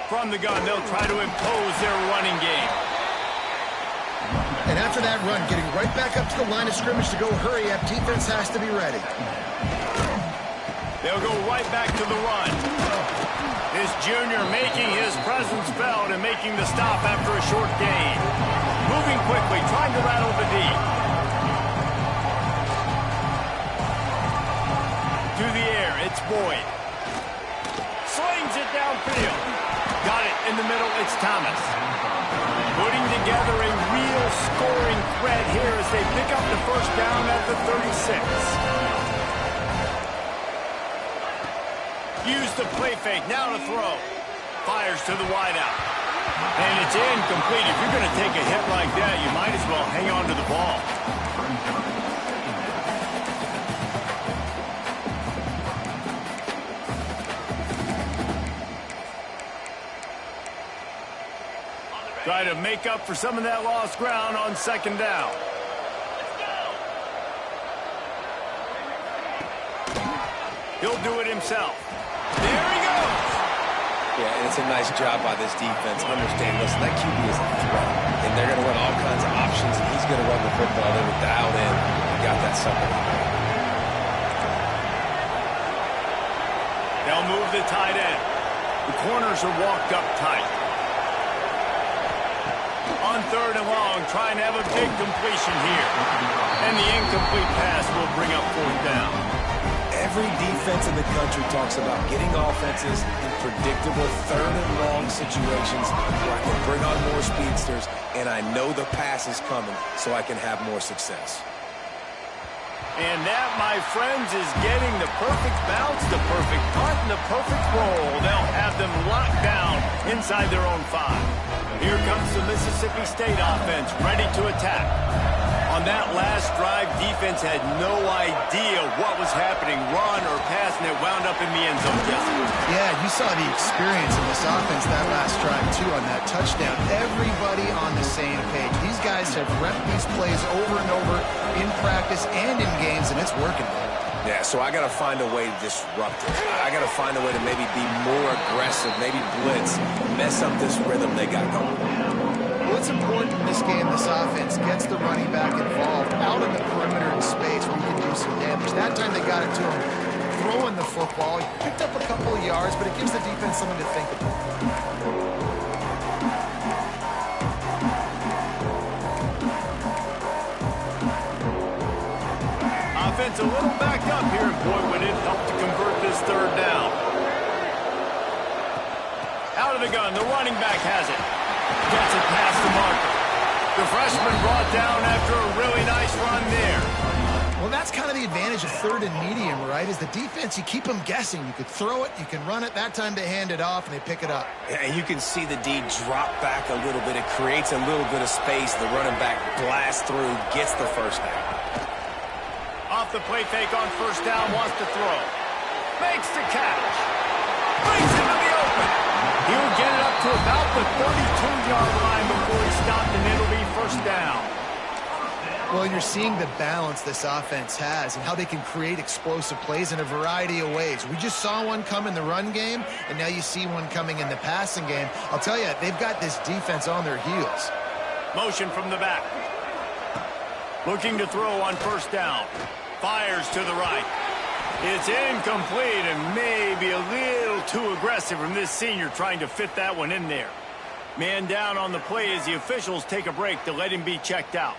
From the gun, they'll try to impose their running game. And after that run, getting right back up to the line of scrimmage to go hurry up, defense has to be ready. They'll go right back to the run. This junior making his presence felt and making the stop after a short gain. Moving quickly, trying to rattle the D. To the air, it's Boyd. Slings it downfield. Got it in the middle, it's Thomas. Putting together a real scoring threat here as they pick up the first down at the 36. Use the play fake, now to throw. Fires to the wideout. And it's incomplete. If you're going to take a hit like that, you might as well hang on to the ball. Try to make up for some of that lost ground on second down. He'll do it himself. There he goes. Yeah, and it's a nice job by this defense. Understand, listen, that QB is a threat. And they're going to run all kinds of options, and he's going to run the football. They were dialed in and got that sucker. They'll move the tight end. The corners are walked up tight. On third and long, trying to have a big completion here. And the incomplete pass will bring up fourth down. Every defense in the country talks about getting offenses in predictable third and long situations where I can bring on more speedsters, and I know the pass is coming so I can have more success. And that, my friends, is getting the perfect bounce, the perfect punt, and the perfect roll. They'll have them locked down inside their own 5. Here comes the Mississippi State offense, ready to attack. On that last drive, defense had no idea what was happening, run or pass, and it wound up in the end zone, Jesse. Yeah, you saw the experience in this offense that last drive, too, on that touchdown. Everybody on the same page. These guys have repped these plays over and over in practice and in games, and it's working. Yeah, so I got to find a way to disrupt it. I got to find a way to maybe be more aggressive, maybe blitz, mess up this rhythm they got going. Well, it's important in this game this offense gets the running back involved out in the perimeter in space where you can do some damage. That time they got it to him throwing the football. He picked up a couple of yards, but it gives the defense something to think about. Offense a little backed up here, and boy, would it help to convert this third down. Out of the gun, the running back has it. Gets it past the marker. The freshman brought down after a really nice run there. Well, that's kind of the advantage of third and medium, right? Is the defense, you keep them guessing. You could throw it, you can run it. That time they hand it off, and they pick it up. Yeah, and you can see the D drop back a little bit. It creates a little bit of space. The running back blasts through, gets the first down. Off the play fake on first down, wants to throw. Makes the catch. Brings it to the open. He'll get it up to about the 32-yard line before he stopped, and it'll be first down. Well, you're seeing the balance this offense has and how they can create explosive plays in a variety of ways. We just saw one come in the run game, and now you see one coming in the passing game. I'll tell you, they've got this defense on their heels. Motion from the back. Looking to throw on first down. Fires to the right. It's incomplete and maybe a little too aggressive from this senior trying to fit that one in there. Man down on the play as the officials take a break to let him be checked out.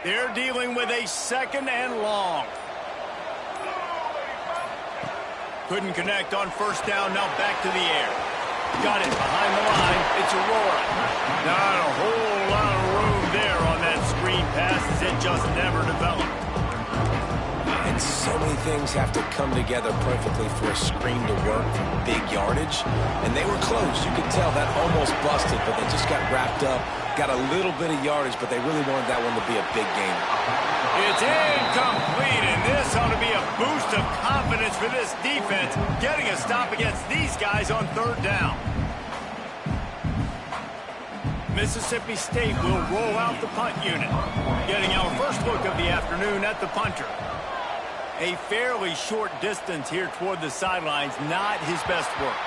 They're dealing with a second and long. Couldn't connect on first down, now back to the air. Got it behind the line. It's Aurora. Not a whole lot of room there on that screen pass as it just never developed. And so many things have to come together perfectly for a screen to work for big yardage. And they were close. You could tell that almost busted, but they just got wrapped up. Got a little bit of yardage, but they really wanted that one to be a big game. It's incomplete, and this ought to be a boost of confidence for this defense, getting a stop against these guys on third down. Mississippi State will roll out the punt unit, getting our first look of the afternoon at the punter. A fairly short distance here toward the sidelines, not his best work.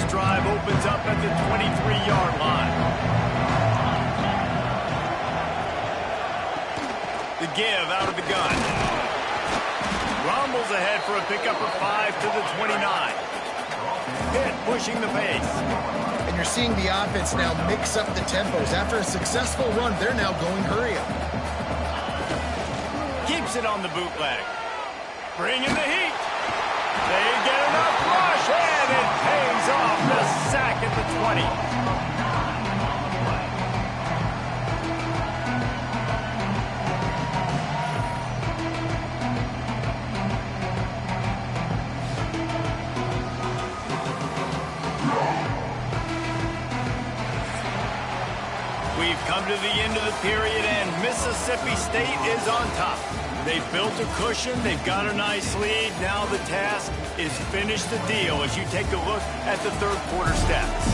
Drive opens up at the 23-yard line. The give out of the gun. Rumbles ahead for a pickup of 5 to the 29. Pitt pushing the pace. And you're seeing the offense now mix up the tempos. After a successful run, they're now going hurry up. Keeps it on the bootleg. Bringing the heat. They get enough rush, and it pays off. The sack at the 20. We've come to the end of the period, and Mississippi State is on top. They've built a cushion. They've got a nice lead. Now the task is finish the deal as you take a look at the third quarter stats.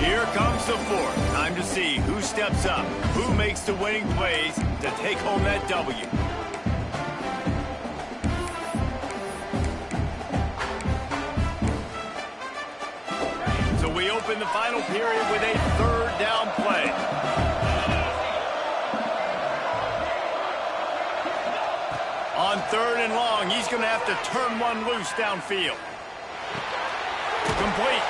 Here comes the fourth. Time to see who steps up, who makes the winning plays to take home that W. So we open the final period with a third down play. On third and long, he's going to have to turn one loose downfield. Complete.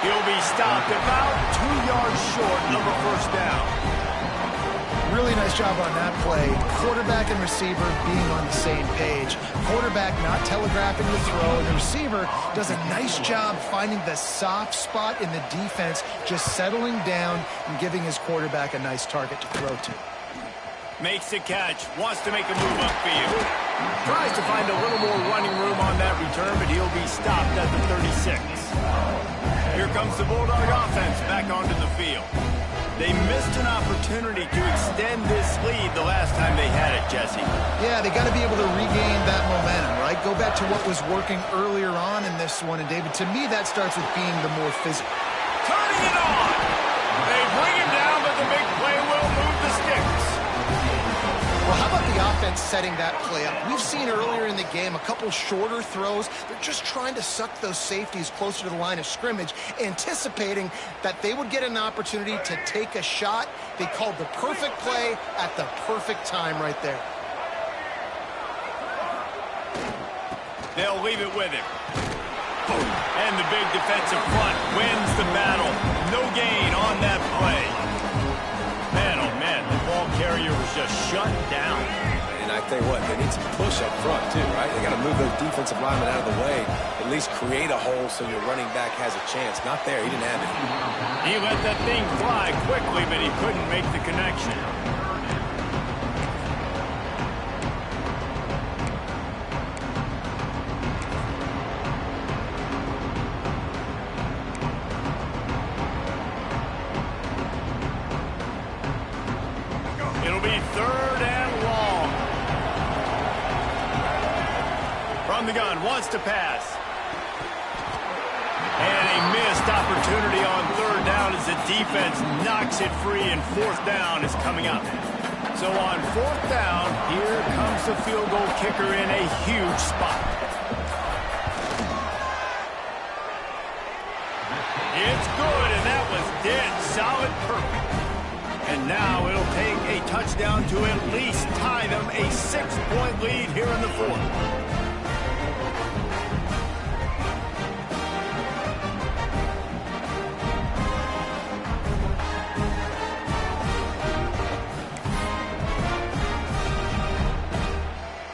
He'll be stopped about 2 yards short of a first down. Really nice job on that play. Quarterback and receiver being on the same page. Quarterback not telegraphing the throw, and the receiver does a nice job finding the soft spot in the defense, just settling down and giving his quarterback a nice target to throw to. Makes the catch, wants to make a move upfield. Tries to find a little more running room on that return, but he'll be stopped at the 36. Here comes the Bulldog offense back onto the field. They missed an opportunity to extend this lead the last time they had it, Jesse. Yeah, they got to be able to regain that momentum, right? Go back to what was working earlier on in this one. And, David, to me, that starts with being the more physical. Turning it on! They bring him down, but the big play will move the sticks. Well, how about the offense setting that play up? We've seen earlier in the game a couple shorter throws. They're just trying to suck those safeties closer to the line of scrimmage, anticipating that they would get an opportunity to take a shot. They called the perfect play at the perfect time right there. They'll leave it with him. And the big defensive front wins the battle. No gain on that play. Man, oh man, the ball carrier was just shut down. And I tell you what, they need some push up front too, right? They got to move those defensive linemen out of the way, at least create a hole so your running back has a chance. Not there, he didn't have it. He let that thing fly quickly, but he couldn't make the connection. It'll be 3rd and long. From the gun, wants to pass. And a missed opportunity on 3rd down as the defense knocks it free, and 4th down is coming up. So on 4th down, here comes the field goal kicker in a huge spot. It's good, and that was dead solid perfect. And now it'll take a touchdown to at least tie them a 6-point lead here in the 4th.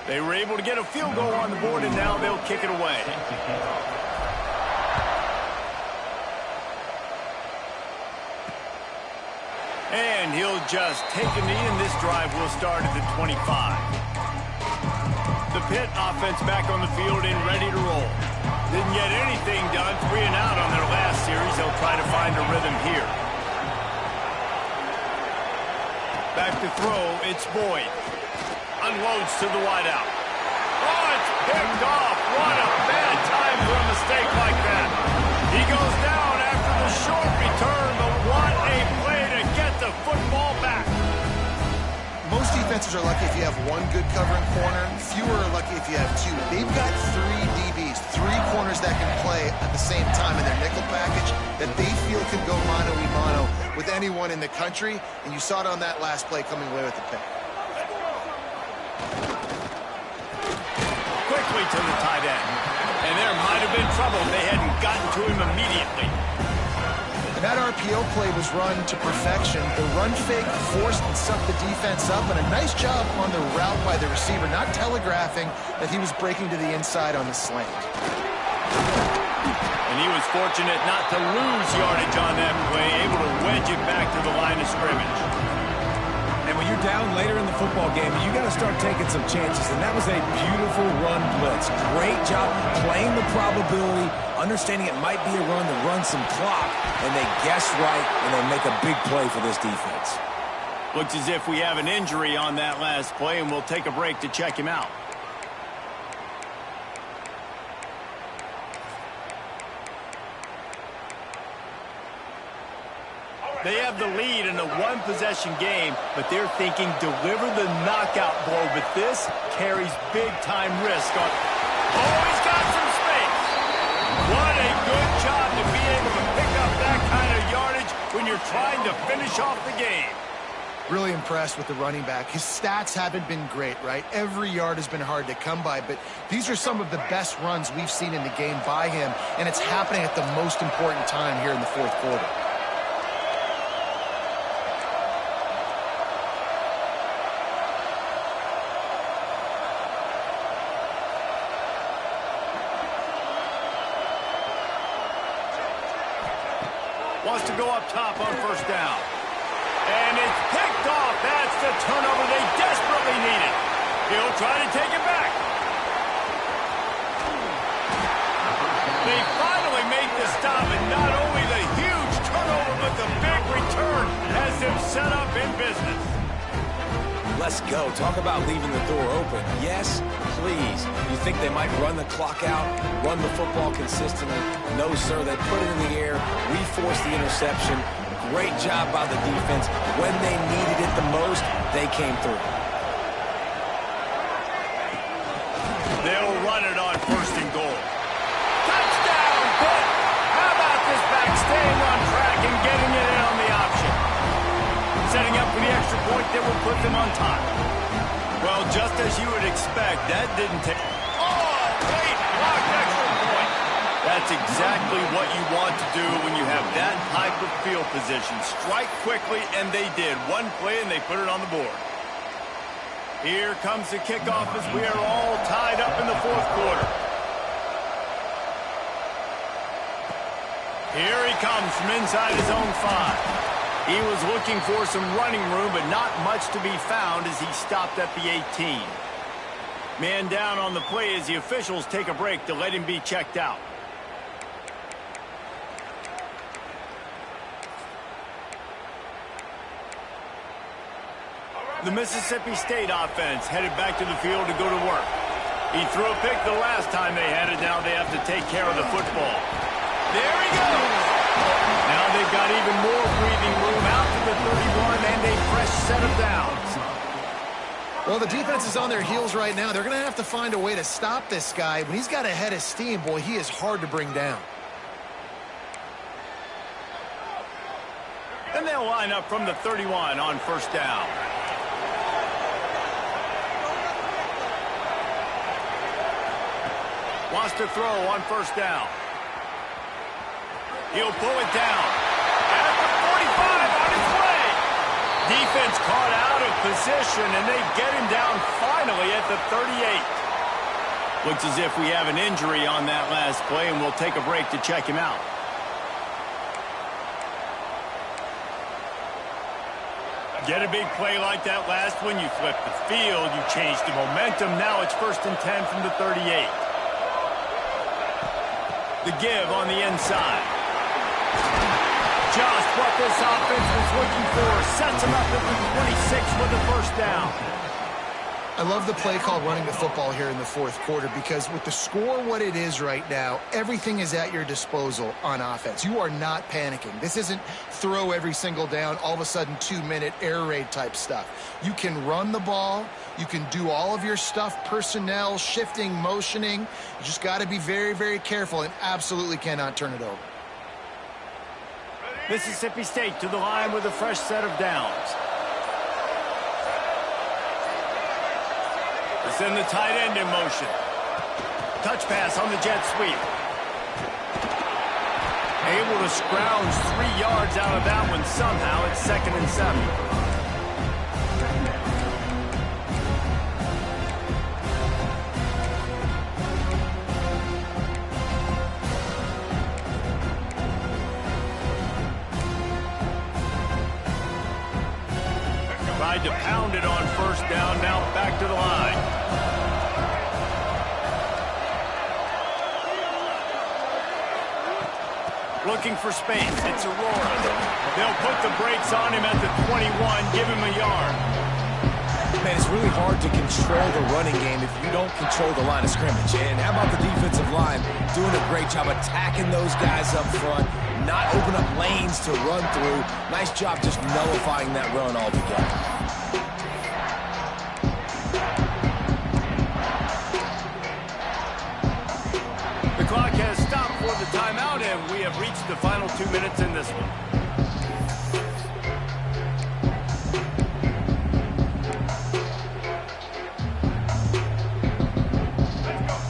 They were able to get a field goal on the board, and now they'll kick it away. And he'll just take a knee, and this drive will start at the 25. The Pitt offense back on the field and ready to roll. Didn't get anything done, 3 and out on their last series. They'll try to find a rhythm here. Back to throw, it's Boyd. Unloads to the wideout. Oh, it's picked off. What a bad time for a mistake like that. He goes down after the short return, but what a play to get the football back. Most defenses are lucky if you have one good covering corner. Fewer are lucky if you have 2. They've got 3 DBs, 3 corners that can play at the same time in their nickel package that they feel can go mano-a-mano with anyone in the country, and you saw it on that last play coming away with the pick. Quickly to the tight end. And there might have been trouble if they hadn't gotten to him immediately. And that RPO play was run to perfection. The run fake forced and sucked the defense up, and a nice job on the route by the receiver, not telegraphing that he was breaking to the inside on the slant. And he was fortunate not to lose yardage on that play, able to wedge it back to the line of scrimmage. And when you're down later in the football game, you got to start taking some chances. And that was a beautiful run blitz. Great job playing the probability, understanding it might be a run to run some clock, and they guess right, and they make a big play for this defense. Looks as if we have an injury on that last play, and we'll take a break to check him out. They have the lead in a 1-possession game, but they're thinking deliver the knockout blow. But this carries big-time risk on. Oh, he's got some space. What a good job to be able to pick up that kind of yardage when you're trying to finish off the game. Really impressed with the running back. His stats haven't been great, right? Every yard has been hard to come by, but these are some of the best runs we've seen in the game by him, and it's happening at the most important time here in the 4th quarter. Wants to go up top on 1st down. And it's picked off. That's the turnover they desperately needed. He'll try to take it back. They finally made the stop, and not only the huge turnover, but the big return has them set up in business. Let's go. Talk about leaving the door open. Yes, please. You think they might run the clock out, run the football consistently? No, sir. They put it in the air. We forced the interception. Great job by the defense. When they needed it the most, they came through. They'll run it on 1st and goal. Touchdown, Pitt! How about this back staying on track and getting it in on the option? Setting up for the extra point that will put them on top. Well, just as you would expect, that didn't take... Oh, late blocked extra point. That's exactly what you want to do when you have that type of field position. Strike quickly, and they did. One play, and they put it on the board. Here comes the kickoff as we are all tied up in the 4th quarter. Here he comes from inside his own 5. He was looking for some running room, but not much to be found as he stopped at the 18. Man down on the play as the officials take a break to let him be checked out. The Mississippi State offense headed back to the field to go to work. He threw a pick the last time they had it. Now they have to take care of the football. There he goes. Now they've got even more breathing room out to the 31 and a fresh set of downs. Well, the defense is on their heels right now. They're going to have to find a way to stop this guy. When he's got a head of steam, boy, he is hard to bring down. And they'll line up from the 31 on first down. Wants to throw on first down. He'll pull it down. At the 45 on his way. Defense caught out of position, and they get him down finally at the 38. Looks as if we have an injury on that last play, and we'll take a break to check him out. Get a big play like that last one, you flip the field, you change the momentum. Now it's 1st and 10 from the 38. The give on the inside. Just what this offense was looking for. Sets him up at the 26 with the first down. I love the play called running the football here in the fourth quarter because with the score what it is right now, everything is at your disposal on offense. You are not panicking. This isn't throw every single down, all of a sudden 2-minute air raid type stuff. You can run the ball. You can do all of your stuff, personnel, shifting, motioning. You just got to be very, very careful and absolutely cannot turn it over. Mississippi State to the line with a fresh set of downs. They send the tight end in motion. Touch pass on the jet sweep. Able to scrounge 3 yards out of that one somehow. It's 2nd and 7. Tried to pound it on first down, now back to the line. Looking for space, it's Aurora. They'll put the brakes on him at the 21, give him a yard. Man, it's really hard to control the running game if you don't control the line of scrimmage. And how about the defensive line doing a great job attacking those guys up front, not open up lanes to run through. Nice job just nullifying that run altogether. The clock has stopped for the timeout, and we have reached the final 2 minutes in this one.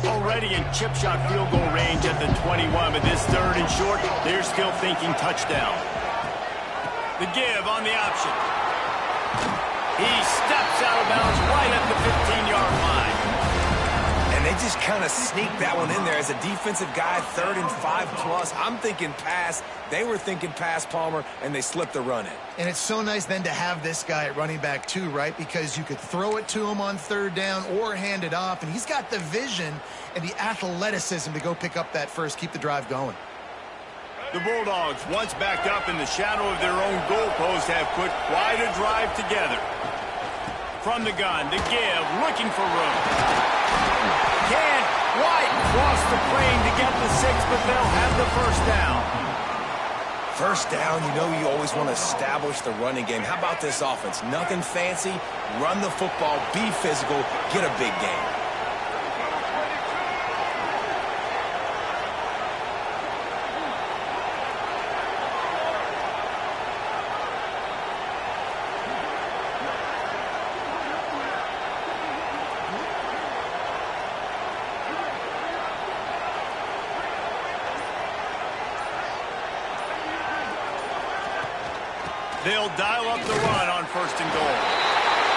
Already in chip shot field goal range at the 21, but this 3rd and short, they're still thinking touchdown. The give on the option. He steps out of bounds right at the 15-yard line. And they just kind of sneaked that one in there as a defensive guy, 3rd and 5+. I'm thinking pass. They were thinking pass, Palmer, and they slipped the run in. And it's so nice then to have this guy at running back too, right? Because you could throw it to him on 3rd down or hand it off, and he's got the vision and the athleticism to go pick up that first, keep the drive going. The Bulldogs, once backed up in the shadow of their own goalpost, have put quite a drive together. From the gun, the give, looking for room. Can't quite cross the plane to get the 6, but they'll have the first down. First down, you know you always want to establish the running game. How about this offense? Nothing fancy. Run the football, be physical, get a big game. They'll dial up the run on 1st and goal.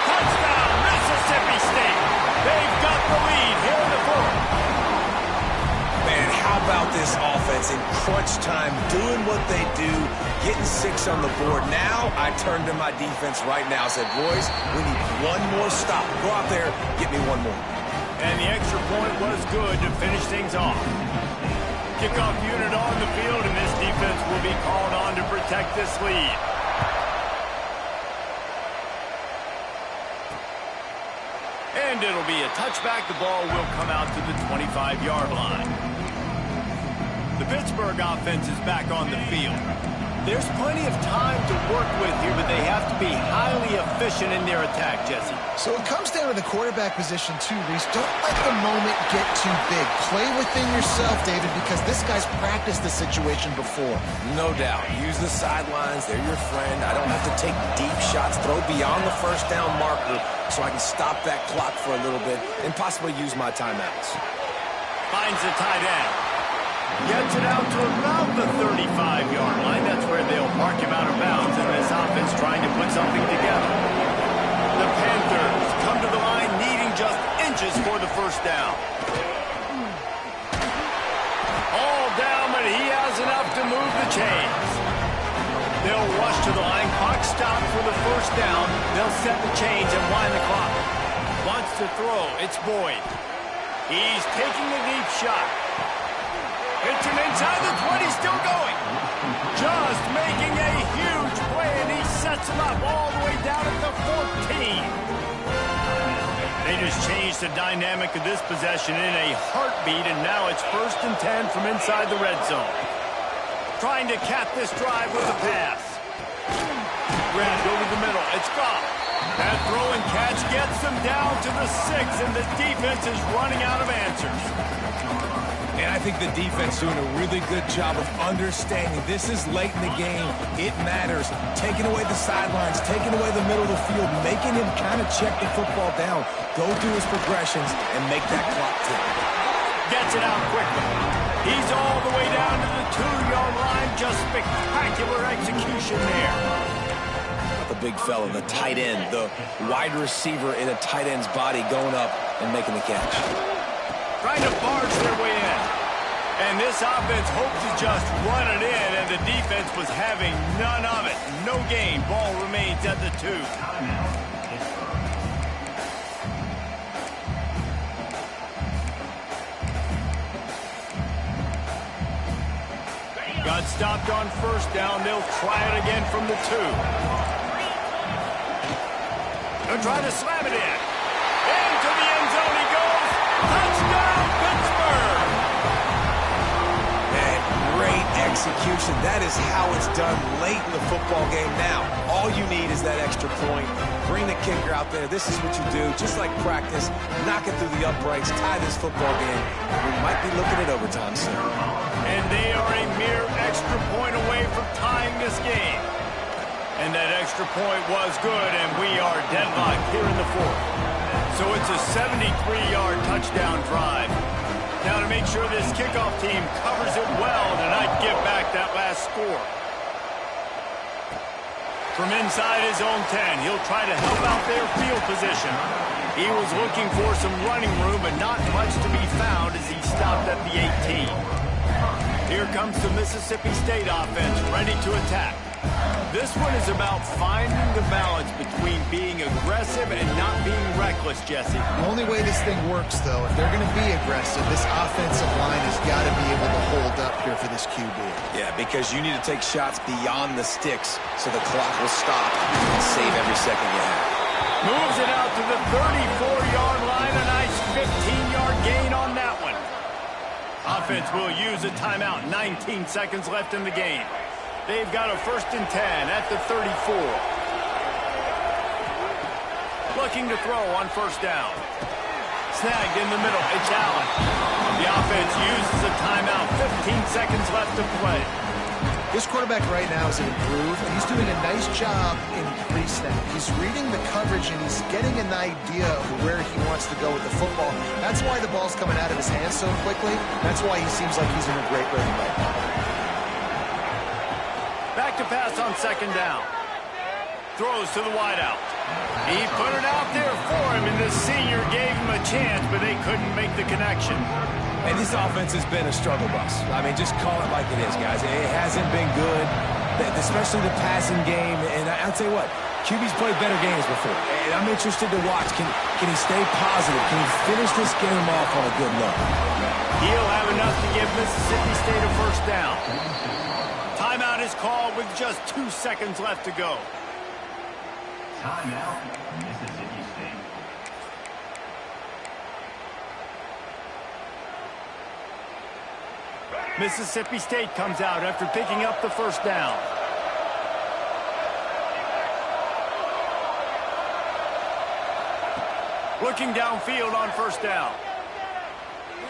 Touchdown, Mississippi State. They've got the lead here in the 4th. Man, how about this offense in crunch time, doing what they do, getting 6 on the board. Now I turn to my defense right now. I said, boys, we need one more stop. Go out there, get me one more. And the extra point was good to finish things off. Kickoff unit on the field, and this defense will be called on to protect this lead. And it'll be a touchback. The ball will come out to the 25-yard line. The Pittsburgh offense is back on the field. There's plenty of time to work with here, but they have to be highly efficient in their attack, Jesse. So it comes down to the quarterback position too, Reese. Don't let the moment get too big. Play within yourself, David, because this guy's practiced this situation before. No doubt. Use the sidelines. They're your friend. I don't have to take deep shots, throw beyond the first down marker so I can stop that clock for a little bit and possibly use my timeouts. Finds the tight end. Gets it out to about the 35-yard line. That's where they'll mark him out of bounds, and this offense trying to put something together. The Panthers come to the line needing just inches for the first down. All down, but he has enough to move the chains. They'll rush to the line. Clock stopped for the first down. They'll set the chains and wind the clock. Wants to throw. It's Boyd. He's taking a deep shot. Hits him inside the 20, still going. Just making a huge play, and he sets him up all the way down at the 14. They just changed the dynamic of this possession in a heartbeat, and now it's 1st and 10 from inside the red zone. Trying to cap this drive with a pass. Grabbed over the middle. It's Goff. That throw and catch gets them down to the 6, and the defense is running out of answers. And I think the defense doing a really good job of understanding this is late in the game. It matters. Taking away the sidelines, taking away the middle of the field, making him kind of check the football down, go through his progressions, and make that clock tick. Gets it out quickly. He's all the way down to the 2-yard line. Just spectacular execution there. The big fella, the tight end, the wide receiver in a tight end's body going up and making the catch. Trying to barge their way in. And this offense hoped to just run it in, and the defense was having none of it. No gain. Ball remains at the 2. Got stopped on first down. They'll try it again from the 2. They'll try to slam it in. Into the end zone he goes. Touchdown, Pittsburgh! And great execution. That is how it's done late in the football game. Now, all you need is that extra point. Bring the kicker out there. This is what you do. Just like practice, knock it through the uprights, tie this football game. We might be looking at overtime soon. And they are a mere extra point away from tying this game. And that extra point was good, and we are deadlocked here in the 4th. So it's a 73-yard touchdown drive. Now to make sure this kickoff team covers it well to not give back that last score. From inside his own 10, he'll try to help out their field position. He was looking for some running room, but not much to be found as he stopped at the 18. Here comes the Mississippi State offense, ready to attack. This one is about finding the balance between being aggressive and not being reckless, Jesse. The only way this thing works, though, if they're going to be aggressive, this offensive line has got to be able to hold up here for this QB. Yeah, because you need to take shots beyond the sticks so the clock will stop and save every second you have. Moves it out to the 34-yard line. A nice 15-yard gain on that one. Offense will use a timeout. 19 seconds left in the game. They've got a 1st and 10 at the 34. Looking to throw on first down. Snagged in the middle. It's Allen. The offense uses a timeout. 15 seconds left to play. This quarterback right now is improved, and he's doing a nice job in pre-snap. He's reading the coverage, and he's getting an idea of where he wants to go with the football. That's why the ball's coming out of his hands so quickly. That's why he seems like he's in a great rhythm right now. Back to pass on 2nd down. Throws to the wideout. He put it out there for him, and the senior gave him a chance, but they couldn't make the connection. And this offense has been a struggle bus. I mean, just call it like it is, guys. It hasn't been good, especially the passing game. And I'll tell you what, QB's played better games before. And I'm interested to watch. Can he stay positive? Can he finish this game off on a good note? He'll have enough to give Mississippi State a 1st down. Timeout is called with just 2 seconds left to go. Timeout, Mississippi State. Mississippi State comes out after picking up the first down. Looking downfield on first down.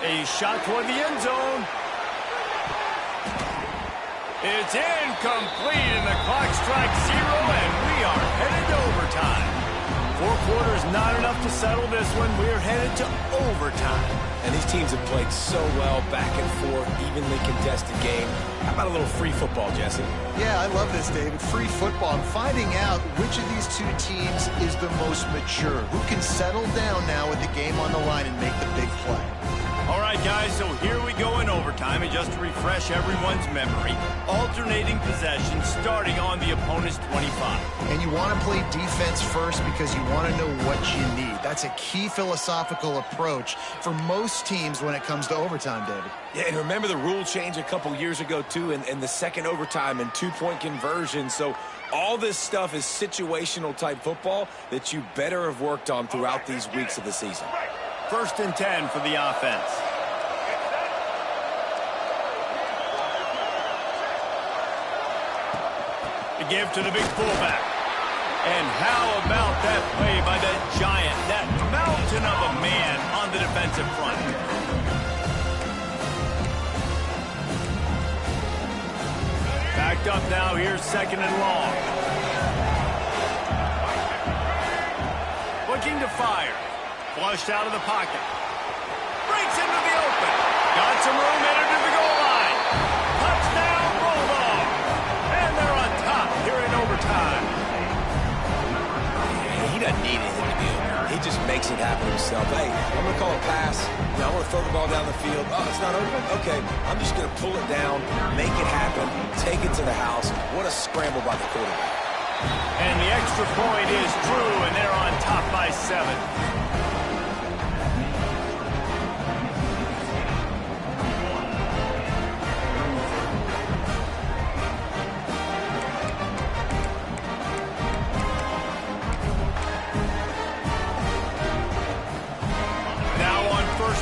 A shot toward the end zone. It's incomplete, and the clock strikes 0, and we are headed to overtime. 4 quarters not enough to settle this one. We're headed to overtime. And these teams have played so well, back and forth, evenly contested game. How about a little free football, Jesse? Yeah, I love this, David. Free football. I'm finding out which of these two teams is the most mature. Who can settle down now with the game on the line and make the big play. All right, guys, so here we go in overtime, and just to refresh everyone's memory, alternating possession starting on the opponent's 25. And you want to play defense first because you want to know what you need. That's a key philosophical approach for most teams when it comes to overtime, David. Yeah, and remember the rule change a couple years ago, too, in the second overtime and 2-point conversion. So all this stuff is situational type football that you better have worked on throughout these weeks of the season. 1st and 10 for the offense. The give to the big fullback. And how about that play by that giant, that mountain of a man on the defensive front. Backed up now, here's 2nd and long. Looking to fire. Flushed out of the pocket. Breaks into the open. Got some room, headed to the goal line. Touchdown, Bulldog. And they're on top here in overtime. Yeah, he doesn't need anything to do. He just makes it happen himself. Hey, I'm going to call a pass. I'm going to throw the ball down the field. Oh, it's not open? Okay, I'm just going to pull it down, make it happen, take it to the house. What a scramble by the quarterback. And the extra point is true, and they're on top by 7.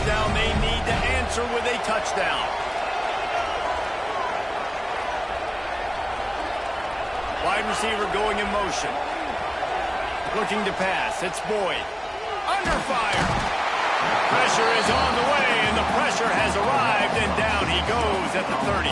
Down, they need to answer with a touchdown. Wide receiver going in motion. Looking to pass. It's Boyd. Under fire. Pressure is on the way, and the pressure has arrived, and down he goes at the 30.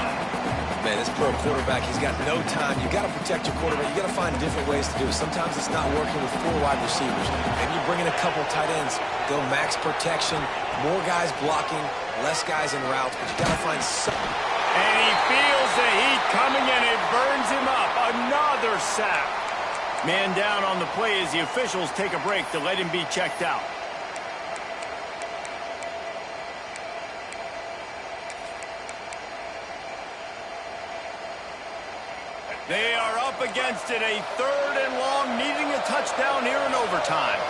Man, this poor quarterback, he's got no time. You got to protect your quarterback. You got to find different ways to do it. Sometimes it's not working with 4 wide receivers. Maybe you bring in a couple tight ends, go max protection, more guys blocking, less guys in routes, but you got to find some. And he feels the heat coming, and it burns him up. Another sack. Man down on the play as the officials take a break to let him be checked out. They are up against it, a 3rd and long, needing a touchdown here in overtime.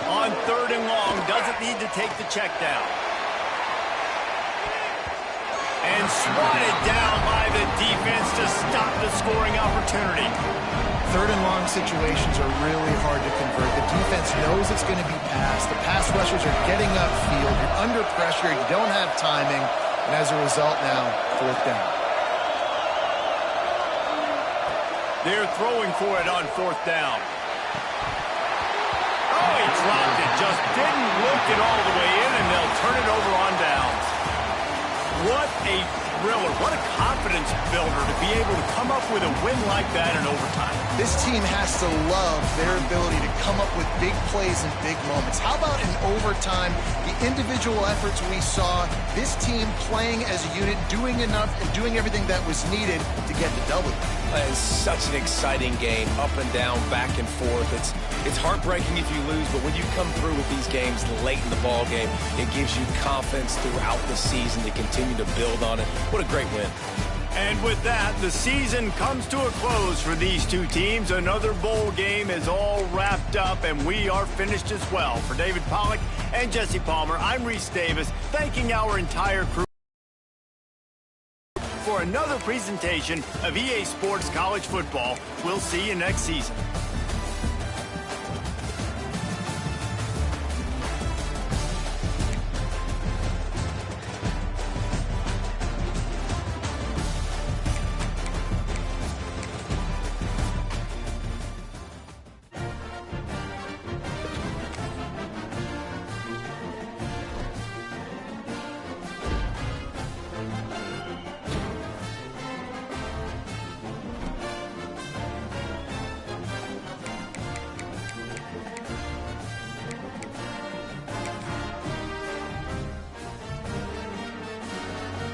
On 3rd and long, doesn't need to take the check down. And swatted down by the defense to stop the scoring opportunity. 3rd and long situations are really hard to convert. The defense knows it's going to be passed. The pass rushers are getting upfield. You're under pressure. You don't have timing. And as a result now, 4th down. They're throwing for it on 4th down. Oh, he dropped it. Just didn't look it all the way in, and they'll turn it over on downs. What a thriller. What a confidence builder to be able to come up with a win like that in overtime. This team has to love their ability to come up with big plays and big moments. How about in overtime, the individual efforts we saw, this team playing as a unit, doing enough and doing everything that was needed to get the W. It's such an exciting game, up and down, back and forth. It's heartbreaking if you lose, but when you come through with these games late in the ball game, it gives you confidence throughout the season to continue to build on it. What a great win. And with that, the season comes to a close for these two teams. Another bowl game is all wrapped up, and we are finished as well. For David Pollack and Jesse Palmer, I'm Reese Davis, thanking our entire crew for another presentation of EA Sports College Football. We'll see you next season.